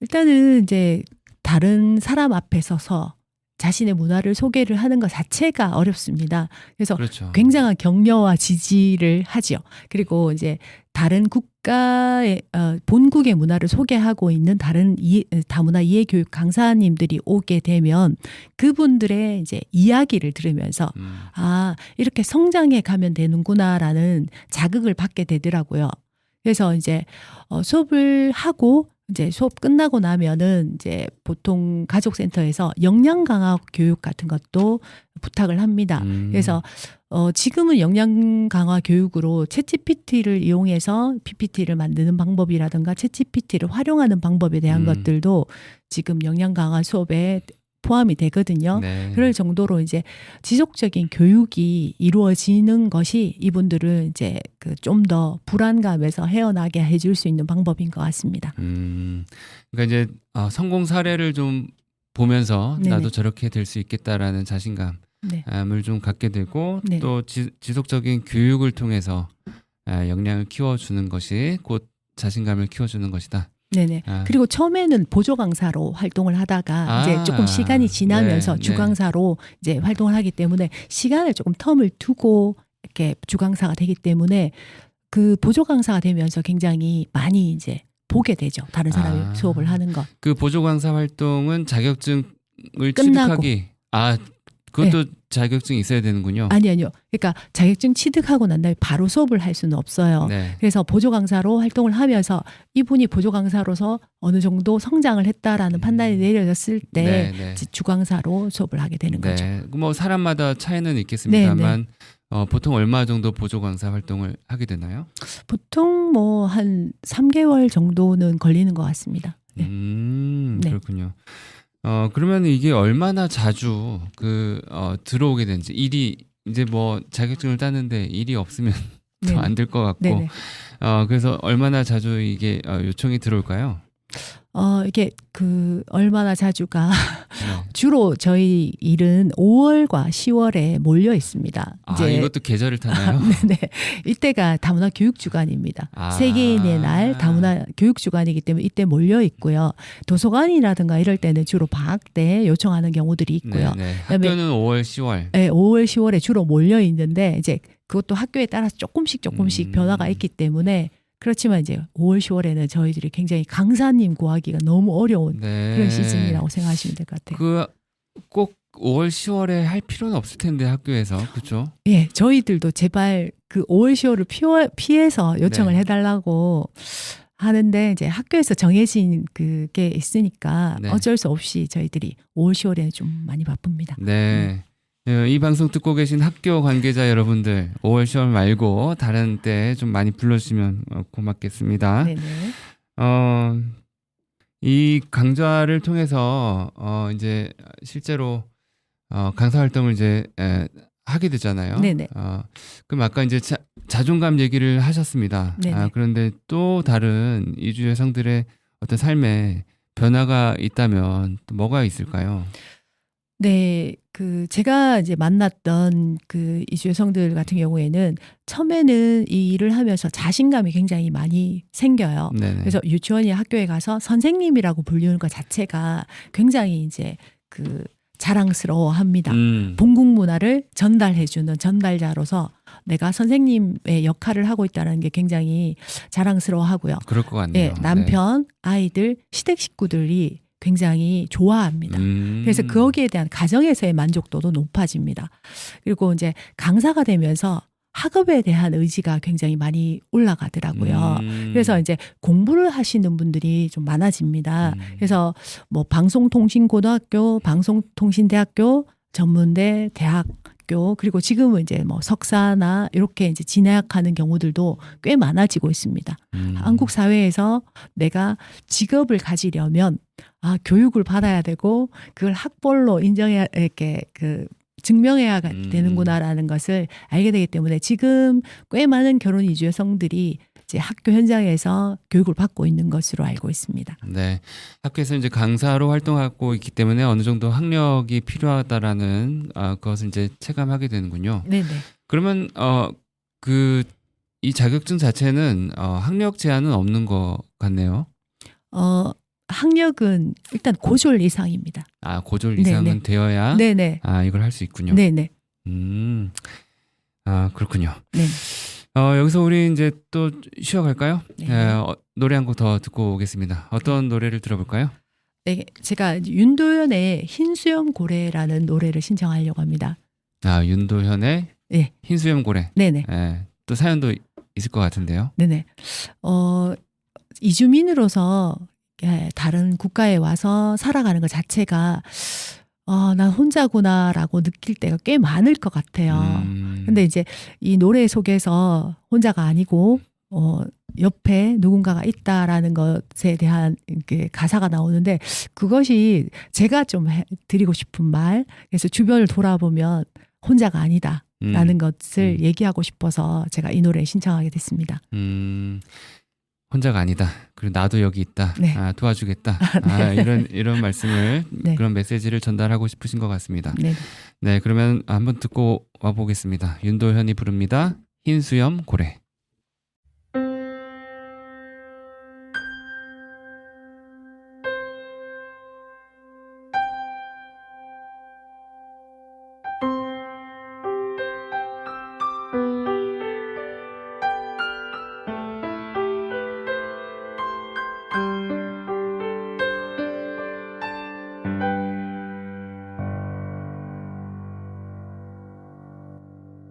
일단은 이제 다른 사람 앞에 서서 자신의 문화를 소개를 하는 것 자체가 어렵습니다. 그래서 그렇죠. 굉장한 격려와 지지를 하죠. 그리고 이제 다른 국가의 본국의 문화를 소개하고 있는 다른 다문화 이해 교육 강사님들이 오게 되면 그분들의 이제 이야기를 들으면서 이렇게 성장해 가면 되는구나라는 자극을 받게 되더라고요. 그래서 이제 수업을 하고 이제 수업 끝나고 나면은 이제 보통 가족센터에서 역량 강화 교육 같은 것도 부탁을 합니다. 그래서 지금은 역량 강화 교육으로 챗GPT를 이용해서 PPT를 만드는 방법이라든가 챗GPT를 활용하는 방법에 대한 것들도 지금 역량 강화 수업에 포함이 되거든요. 네. 그럴 정도로 이제 지속적인 교육이 이루어지는 것이 이분들을 이제 그 좀 더 불안감에서 헤어나게 해줄 수 있는 방법인 것 같습니다. 그러니까 이제 성공 사례를 좀 보면서 네네. 나도 저렇게 될 수 있겠다라는 자신감을 네. 좀 갖게 되고 네. 또 지속적인 교육을 통해서 역량을 키워주는 것이 곧 자신감을 키워주는 것이다. 네네. 그리고 처음에는 보조 강사로 활동을 하다가 이제 조금 시간이 지나면서 네, 주 강사로 이제 활동을 하기 때문에 시간을 조금 텀을 두고 이렇게 주 강사가 되기 때문에 그 보조 강사가 되면서 굉장히 많이 이제 보게 되죠. 다른 사람이 수업을 하는 것. 그 보조 강사 활동은 자격증을 끝나고. 취득하기. 그것도 자격증이 있어야 되는군요. 아니요. 그러니까 자격증 취득하고 난 다음에 바로 수업을 할 수는 없어요. 네. 그래서 보조 강사로 활동을 하면서 이분이 보조 강사로서 어느 정도 성장을 했다라는 판단이 내려졌을 때 네. 주 강사로 수업을 하게 되는 거죠. 뭐 사람마다 차이는 있겠습니다만 보통 얼마 정도 보조 강사 활동을 하게 되나요? 보통 뭐 한 3개월 정도는 걸리는 것 같습니다. 네. 네. 그렇군요. 그러면 이게 얼마나 자주 들어오게 되는지 일이 이제 뭐 자격증을 따는데 일이 없으면 더 안 될 것 같고 네네. 그래서 얼마나 자주 이게 요청이 들어올까요? 이게 얼마나 자주가 주로 저희 일은 5월과 10월에 몰려 있습니다. 이것도 계절을 타나요? 네네. 이때가 다문화 교육 주간입니다. 세계인의 날 다문화 교육 주간이기 때문에 이때 몰려 있고요. 도서관이라든가 이럴 때는 주로 방학 때 요청하는 경우들이 있고요. 네네. 학교는 5월, 10월. 네, 5월, 10월에 주로 몰려 있는데 이제 그것도 학교에 따라서 조금씩 변화가 있기 때문에 그렇지만 이제 5월, 10월에는 저희들이 굉장히 강사님 구하기가 너무 어려운 그런 시즌이라고 생각하시면 될 것 같아요. 꼭 5월, 10월에 할 필요는 없을 텐데 학교에서 그렇죠? 예, 저희들도 제발 그 5월, 10월을 피해서 요청을 네. 해달라고 하는데 이제 학교에서 정해진 그게 있으니까 네. 어쩔 수 없이 저희들이 5월, 10월에 좀 많이 바쁩니다. 네. 이 방송 듣고 계신 학교 관계자 여러분들 5월, 10월 말고 다른 때 좀 많이 불러주시면 고맙겠습니다. 네네. 이 강좌를 통해서 이제 실제로 강사 활동을 이제 하게 되잖아요. 네네. 그럼 아까 이제 자존감 얘기를 하셨습니다. 네네. 그런데 또 다른 이주 여성들의 어떤 삶에 변화가 있다면 또 뭐가 있을까요? 네, 그 제가 이제 만났던 그 이주 여성들 같은 경우에는 처음에는 이 일을 하면서 자신감이 굉장히 많이 생겨요. 네네. 그래서 유치원이나 학교에 가서 선생님이라고 부르는 것 자체가 굉장히 이제 그 자랑스러워합니다. 본국 문화를 전달해주는 전달자로서 내가 선생님의 역할을 하고 있다는 게 굉장히 자랑스러워하고요. 그럴 것 같네요. 예, 남편, 아이들, 시댁 식구들이 굉장히 좋아합니다. 그래서 거기에 대한 가정에서의 만족도도 높아집니다. 그리고 이제 강사가 되면서 학업에 대한 의지가 굉장히 많이 올라가더라고요. 그래서 이제 공부를 하시는 분들이 좀 많아집니다. 그래서 뭐 방송통신고등학교, 방송통신대학교, 전문대, 대학교, 그리고 지금은 이제 뭐 석사나 이렇게 이제 진학하는 경우들도 꽤 많아지고 있습니다. 한국 사회에서 내가 직업을 가지려면 교육을 받아야 되고 그걸 학벌로 인정해야 이렇게 증명해야 되는구나라는 것을 알게 되기 때문에 지금 꽤 많은 결혼 이주 여성들이 이제 학교 현장에서 교육을 받고 있는 것으로 알고 있습니다. 네, 학교에서 이제 강사로 활동하고 있기 때문에 어느 정도 학력이 필요하다라는 그것을 이제 체감하게 되는군요. 네네. 그러면 이 자격증 자체는 학력 제한은 없는 것 같네요. 학력은 일단 고졸 이상입니다. 고졸 이상은 네네. 되어야 네네. 이걸 할 수 있군요. 네네. 그렇군요. 네. 여기서 우리 이제 또 쉬어갈까요? 네. 노래 한 곡 더 듣고 오겠습니다. 어떤 노래를 들어볼까요? 네, 제가 윤도현의 흰수염 고래라는 노래를 신청하려고 합니다. 윤도현의 네. 흰수염 고래. 네네. 또 사연도 있을 것 같은데요. 네네. 이주민으로서 다른 국가에 와서 살아가는 것 자체가 난 혼자구나라고 느낄 때가 꽤 많을 것 같아요. 근데 이제 이 노래 속에서 혼자가 아니고 옆에 누군가가 있다라는 것에 대한 가사가 나오는데 그것이 제가 좀 드리고 싶은 말. 그래서 주변을 돌아보면 혼자가 아니다라는 것을 얘기하고 싶어서 제가 이 노래 신청하게 됐습니다. 혼자가 아니다. 그리고 나도 여기 있다. 네. 도와주겠다. 이런 말씀을 네. 그런 메시지를 전달하고 싶으신 것 같습니다. 네. 네, 그러면 한번 듣고 와보겠습니다. 윤도현이 부릅니다. 흰수염 고래.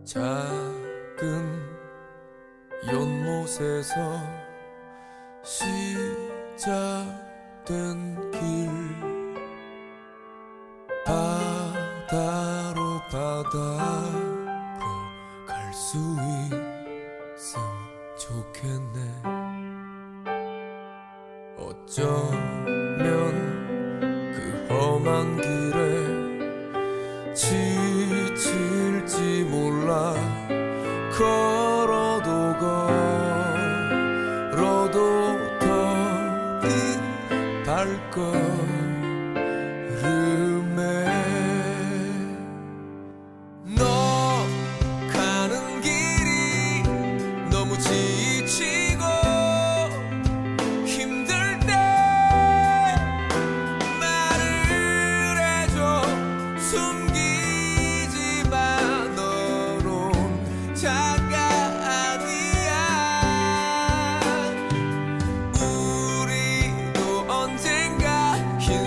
작은 연못에서 시작된 길 바다로 갈 수 있음 좋겠네. 어쩌면 그 험한 길에 지칠지 몰라. 걸어도 더딘 발걸음에 너 가는 길이 너무 지치고 힘들 때 말을 해줘. 숨기지 마. 너는 자가 아니야. 우리도 언젠가 흰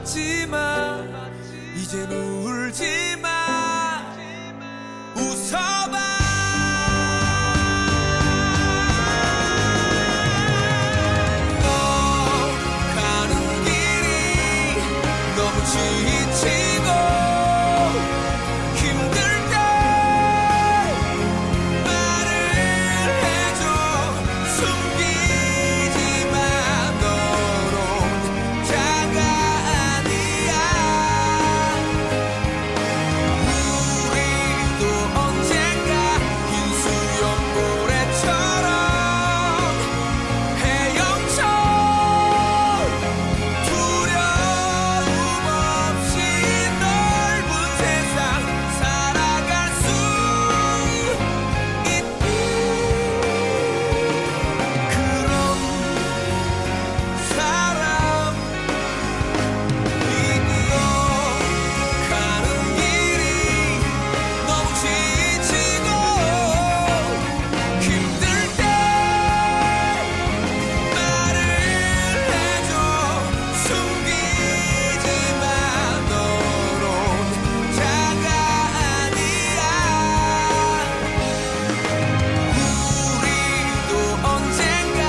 맞지만 이젠 울지마 웃어봐 너 가는 길이 너무 지치고 힘들 때 말을 해줘 숨기지 마 너로 자가 아니야 우리도 언젠가 흰 수염 고래처럼 헤엄쳐 두려움 없이 넓은 세상 살아갈 수 있는 그런 사람 이기어 가는 길이 너무 지치고 힘들 때 말을 해줘 숨기지 마 너로 자가 아니야 우리도 언젠가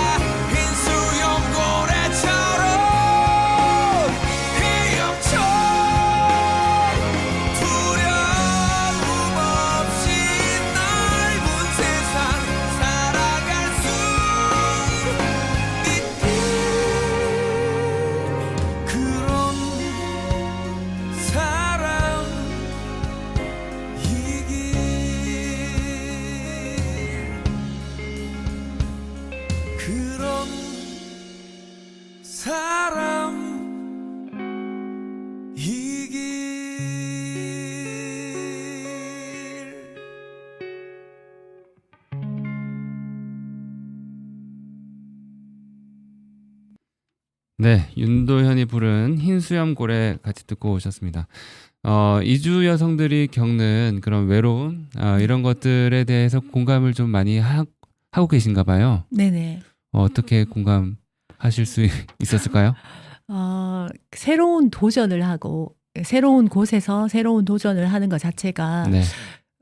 흰 수염 고래처럼 헤엄쳐 두려움 없이 넓은 세상 살아갈 수 있는 그런 사람이길 네, 윤도현이 부른 흰 수염 고래 같이 듣고 오셨습니다. 이주 여성들이 겪는 그런 외로움 이런 것들에 대해서 공감을 좀 많이 하고 계신가 봐요. 네네. 어떻게 공감하실 수 있었을까요? 새로운 도전을 하고 새로운 곳에서 새로운 도전을 하는 것 자체가 네.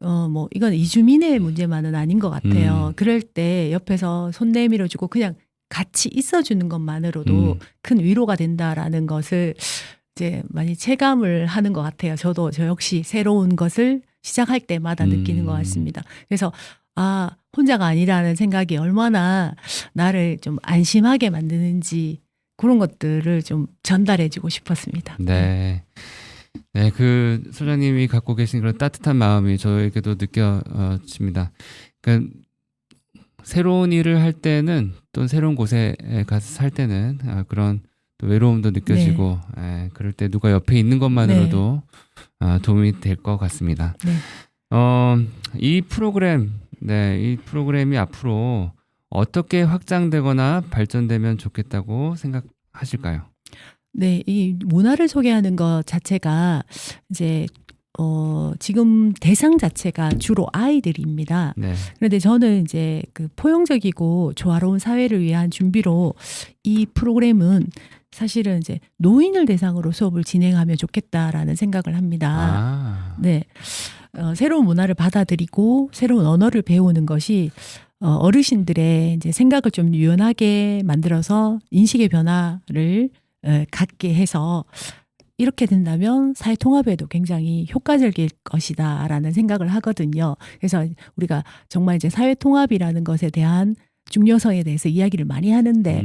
뭐 이건 이주민의 문제만은 아닌 것 같아요. 그럴 때 옆에서 손 내밀어주고 그냥 같이 있어주는 것만으로도 큰 위로가 된다라는 것을 이제 많이 체감을 하는 것 같아요. 저 역시 새로운 것을 시작할 때마다 느끼는 것 같습니다. 그래서 혼자가 아니라는 생각이 얼마나 나를 좀 안심하게 만드는지 그런 것들을 좀 전달해주고 싶었습니다. 네. 네, 그 소장님이 갖고 계신 그런 따뜻한 마음이 저에게도 느껴집니다. 그러니까 새로운 일을 할 때는 또 새로운 곳에 가서 살 때는 그런 또 외로움도 느껴지고 그럴 때 누가 옆에 있는 것만으로도 도움이 될 것 같습니다. 네. 이 프로그램이 앞으로 어떻게 확장되거나 발전되면 좋겠다고 생각하실까요? 네, 이 문화를 소개하는 것 자체가 이제 지금 대상 자체가 주로 아이들입니다. 네. 그런데 저는 이제 그 포용적이고 조화로운 사회를 위한 준비로 이 프로그램은 사실은 이제 노인을 대상으로 수업을 진행하면 좋겠다라는 생각을 합니다. 네. 새로운 문화를 받아들이고 새로운 언어를 배우는 것이 어르신들의 이제 생각을 좀 유연하게 만들어서 인식의 변화를 갖게 해서 이렇게 된다면 사회 통합에도 굉장히 효과적일 것이다라는 생각을 하거든요. 그래서 우리가 정말 이제 사회 통합이라는 것에 대한 중요성에 대해서 이야기를 많이 하는데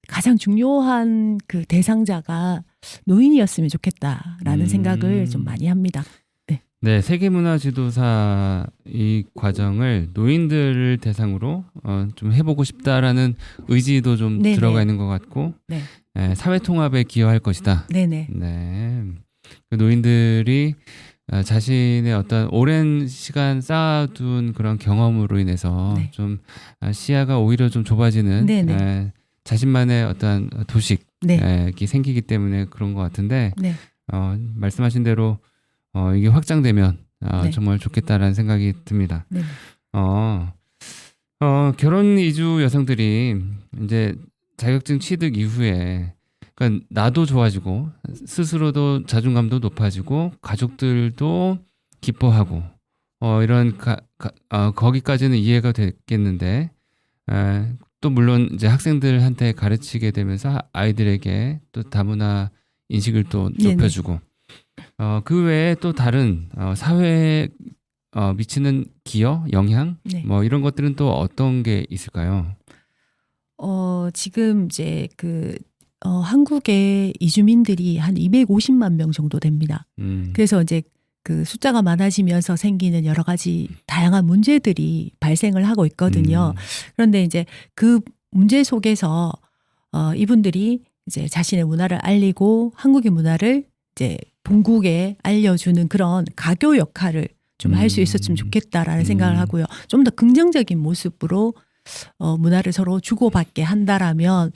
가장 중요한 그 대상자가 노인이었으면 좋겠다라는 생각을 좀 많이 합니다. 네, 세계문화지도사 이 과정을 노인들을 대상으로 좀 해보고 싶다라는 의지도 좀 네네. 들어가 있는 것 같고 네. 사회 통합에 기여할 것이다. 네네. 네, 그 노인들이 자신의 어떤 오랜 시간 쌓아둔 그런 경험으로 인해서 네. 좀 시야가 오히려 좀 좁아지는 네네. 자신만의 어떤 도식이 네. 생기기 때문에 그런 것 같은데 네. 말씀하신 대로 이게 확장되면 네. 정말 좋겠다라는 생각이 듭니다. 네. 결혼 이주 여성들이 이제 자격증 취득 이후에 그러니까 나도 좋아지고 스스로도 자존감도 높아지고 가족들도 기뻐하고 이런 거기까지는 이해가 됐겠는데 또 물론 이제 학생들한테 가르치게 되면서 아이들에게 또 다문화 인식을 또 네네. 높여주고 그 외에 또 다른 사회에 미치는 기여, 영향 네. 뭐 이런 것들은 또 어떤 게 있을까요? 지금 이제 한국의 이주민들이 한 250만 명 정도 됩니다. 그래서 이제 그 숫자가 많아지면서 생기는 여러 가지 다양한 문제들이 발생을 하고 있거든요. 그런데 이제 그 문제 속에서 이분들이 이제 자신의 문화를 알리고 한국의 문화를 이제 본국에 알려주는 그런 가교 역할을 좀 할 수 있었으면 좋겠다라는 생각을 하고요. 좀 더 긍정적인 모습으로 문화를 서로 주고받게 한다라면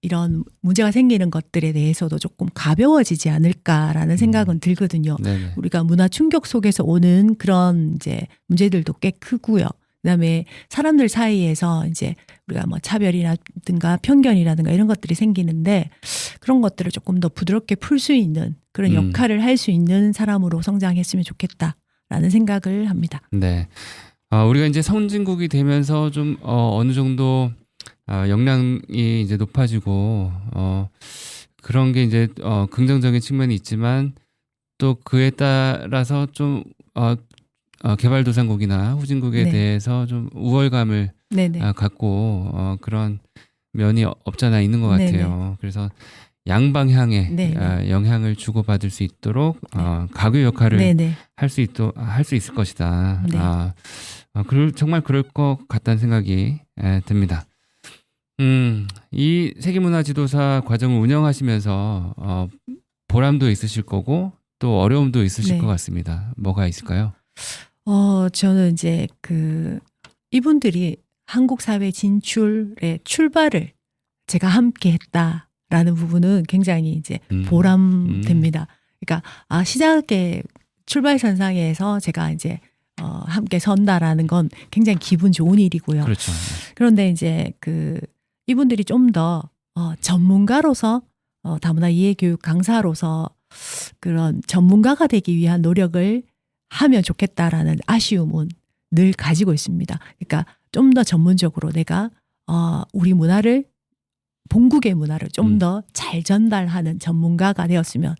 이런 문제가 생기는 것들에 대해서도 조금 가벼워지지 않을까라는 생각은 들거든요. 네네. 우리가 문화 충격 속에서 오는 그런 이제 문제들도 꽤 크고요. 그다음에 사람들 사이에서 이제 우리가 뭐 차별이라든가 편견이라든가 이런 것들이 생기는데 그런 것들을 조금 더 부드럽게 풀 수 있는 그런 역할을 할 수 있는 사람으로 성장했으면 좋겠다라는 생각을 합니다. 네. 우리가 이제 선진국이 되면서 좀 어느 정도 역량이 이제 높아지고 그런 게 이제 긍정적인 측면이 있지만 또 그에 따라서 좀 개발도상국이나 후진국에 네. 대해서 좀 우월감을 네네. 갖고 그런 면이 없잖아 있는 것 네네. 같아요. 그래서 양방향의 네네. 영향을 주고받을 수 있도록 가교 역할을 네네. 할 수 있을 것이다. 네. 정말 그럴 것 같다는 생각이 듭니다. 이 세계문화지도사 과정을 운영하시면서 보람도 있으실 거고 또 어려움도 있으실 네. 것 같습니다. 뭐가 있을까요? 저는 이제 이분들이 한국 사회 진출의 출발을 제가 함께 했다라는 부분은 굉장히 이제 보람됩니다. 그러니까 시작의 출발선상에서 제가 이제 함께 선다라는 건 굉장히 기분 좋은 일이고요. 그렇죠. 그런데 이제 이분들이 좀 더 전문가로서 다문화 이해교육 강사로서 그런 전문가가 되기 위한 노력을 하면 좋겠다라는 아쉬움은 늘 가지고 있습니다. 그러니까 좀 더 전문적으로 내가 우리 문화를 본국의 문화를 좀 더 잘 전달하는 전문가가 되었으면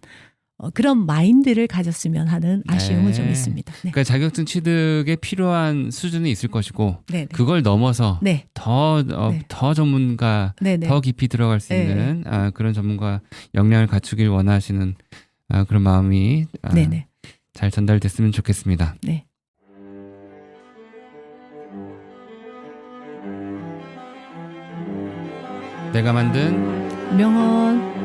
그런 마인드를 가졌으면 하는 아쉬움은 좀 있습니다. 네. 그러니까 자격증 취득에 필요한 수준이 있을 것이고 네. 그걸 넘어서 네. 더 전문가, 네. 더 깊이 들어갈 수 있는 그런 전문가 역량을 갖추길 원하시는 그런 마음이 네. 잘 전달됐으면 좋겠습니다. 네. 내가 만든 명언.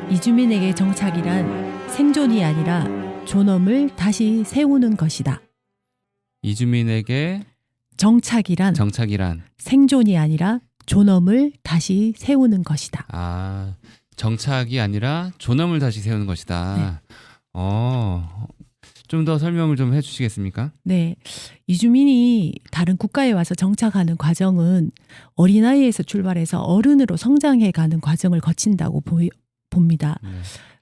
이주민에게 정착이란 생존이 아니라 존엄을 다시 세우는 것이다. 이주민에게 정착이란 생존이 아니라 존엄을 다시 세우는 것이다. 정착이 아니라 존엄을 다시 세우는 것이다. 좀 더 설명을 좀 해주시겠습니까? 네, 이주민이 다른 국가에 와서 정착하는 과정은 어린아이에서 출발해서 어른으로 성장해가는 과정을 거친다고 봅니다.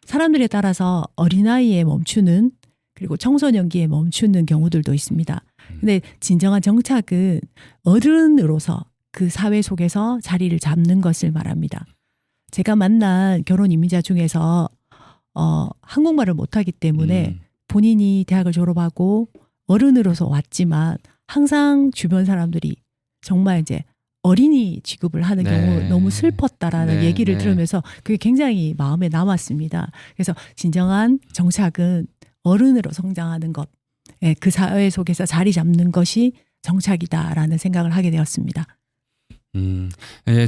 사람들에 따라서 어린아이에 멈추는 그리고 청소년기에 멈추는 경우들도 있습니다. 근데 진정한 정착은 어른으로서 그 사회 속에서 자리를 잡는 것을 말합니다. 제가 만난 결혼 이민자 중에서 한국말을 못하기 때문에 본인이 대학을 졸업하고 어른으로서 왔지만 항상 주변 사람들이 정말 이제 어린이 취급을 하는 경우 너무 슬펐다라는 얘기를 들으면서 그게 굉장히 마음에 남았습니다. 그래서 진정한 정착은 어른으로 성장하는 것, 그 사회 속에서 자리 잡는 것이 정착이다라는 생각을 하게 되었습니다.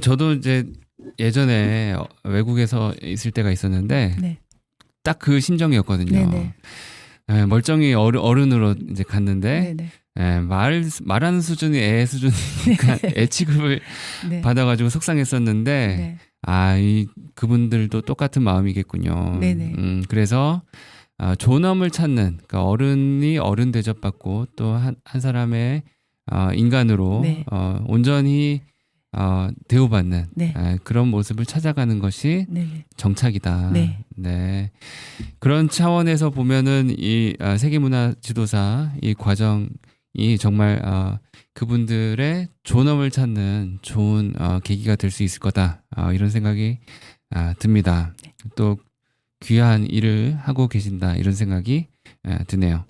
저도 이제 예전에 외국에서 있을 때가 있었는데 딱 그 심정이었거든요. 멀쩡히 어른으로 이제 갔는데 말하는 수준이 애 수준이니까 애 취급을 받아가지고 속상했었는데 그분들도 똑같은 마음이겠군요. 그래서 존엄을 찾는 그러니까 어른이 어른 대접받고 또 한 사람의 인간으로 온전히 대우받는 네. 그런 모습을 찾아가는 것이 네. 정착이다. 네. 네. 그런 차원에서 보면은 이 세계문화 지도사 이 과정이 정말 그분들의 존엄을 찾는 좋은 계기가 될 수 있을 거다. 이런 생각이 듭니다. 또 귀한 일을 하고 계신다. 이런 생각이 드네요.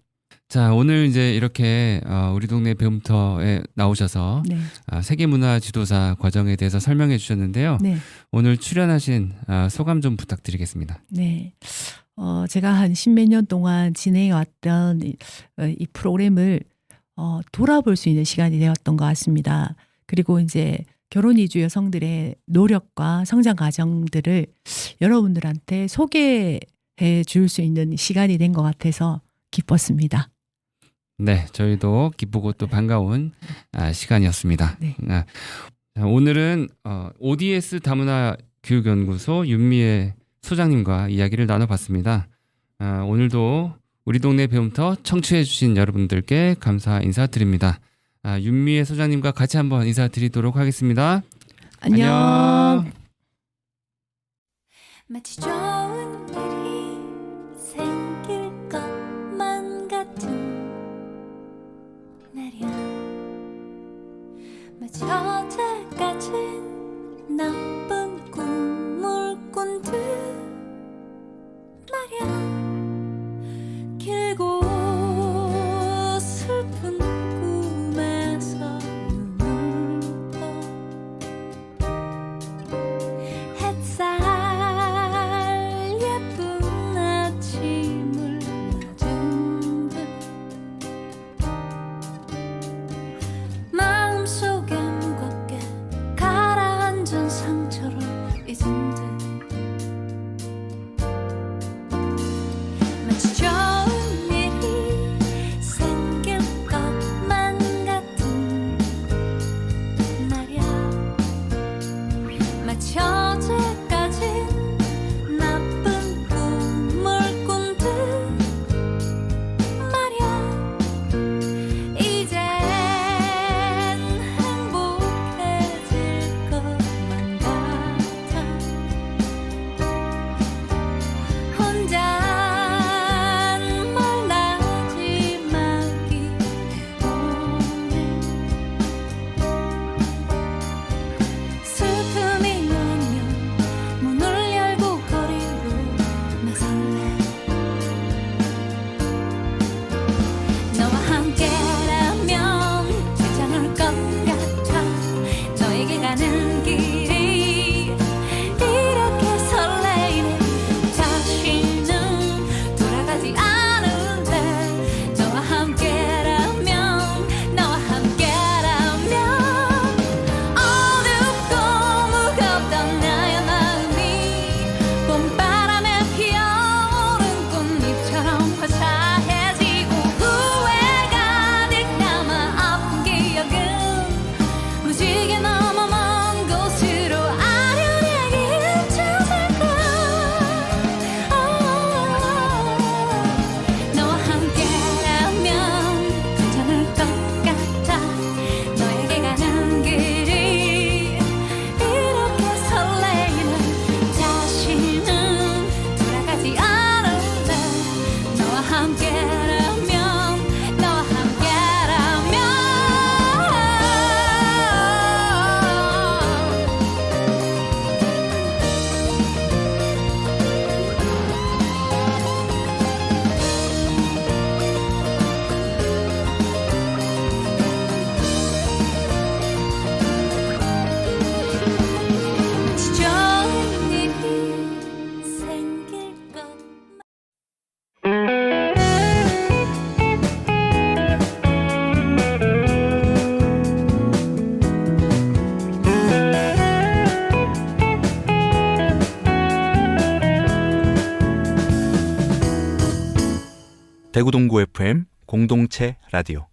자, 오늘 이제 이렇게 우리 동네 배움터에 나오셔서 네. 세계문화 지도사 과정에 대해서 설명해 주셨는데요. 네. 오늘 출연하신 소감 좀 부탁드리겠습니다. 네. 제가 한 십몇 년 동안 진행해왔던 이 프로그램을 돌아볼 수 있는 시간이 되었던 것 같습니다. 그리고 이제 결혼 이주 여성들의 노력과 성장 과정들을 여러분들한테 소개해 줄 수 있는 시간이 된 것 같아서 기뻤습니다. 네, 저희도 기쁘고 또 반가운 시간이었습니다. 네. 자, 오늘은 ODS 다문화 교육연구소 윤미애 소장님과 이야기를 나눠봤습니다. 오늘도 우리 동네 배움터 청취해주신 여러분들께 감사 인사드립니다. 윤미애 소장님과 같이 한번 인사드리도록 하겠습니다. 안녕. 마치 좋은 일이 생길 것만 같은 날이야. 마치 어제까진 나쁜 꿈을 꾼 듯 말이야. 길고 슬픈 꿈에서 눈을 떠 햇살 예쁜 아침을 맞은 듯 마음속에 무겁게 가라앉은 상처를 잊은 듯 마치 좋은 일이 생길 것만 같은 날이야. 마치 어제까진 나쁜 꿈을 꾼 듯 말이야. 이젠 행복해질 것만 같아. 혼자 슬픔이 오면 문을 열고 거리로 나설래. 너와 함께라면 괜찮을 것 같아. 너에게 가는 길이 이렇게 설레이네. 다시는 돌아가지 않은데 너와 함께라면 너와 함께라면 어둡고 무겁던 나의 마음이 봄바람에 피어오른 꽃잎처럼 화사해지고 후회 가득 남아 아픈 기억은 무지개 넘어 먼 곳으로 아련하게 찾을까. 너와 함께라면 괜찮을 것 같아. 너에게 가는 길이 이렇게 설레이네. 다시는 돌아가지 않을래. 너와 함께라면 너와 함께라면 마치 좋은 일이 생길 것. 대구동구 FM 공동체 라디오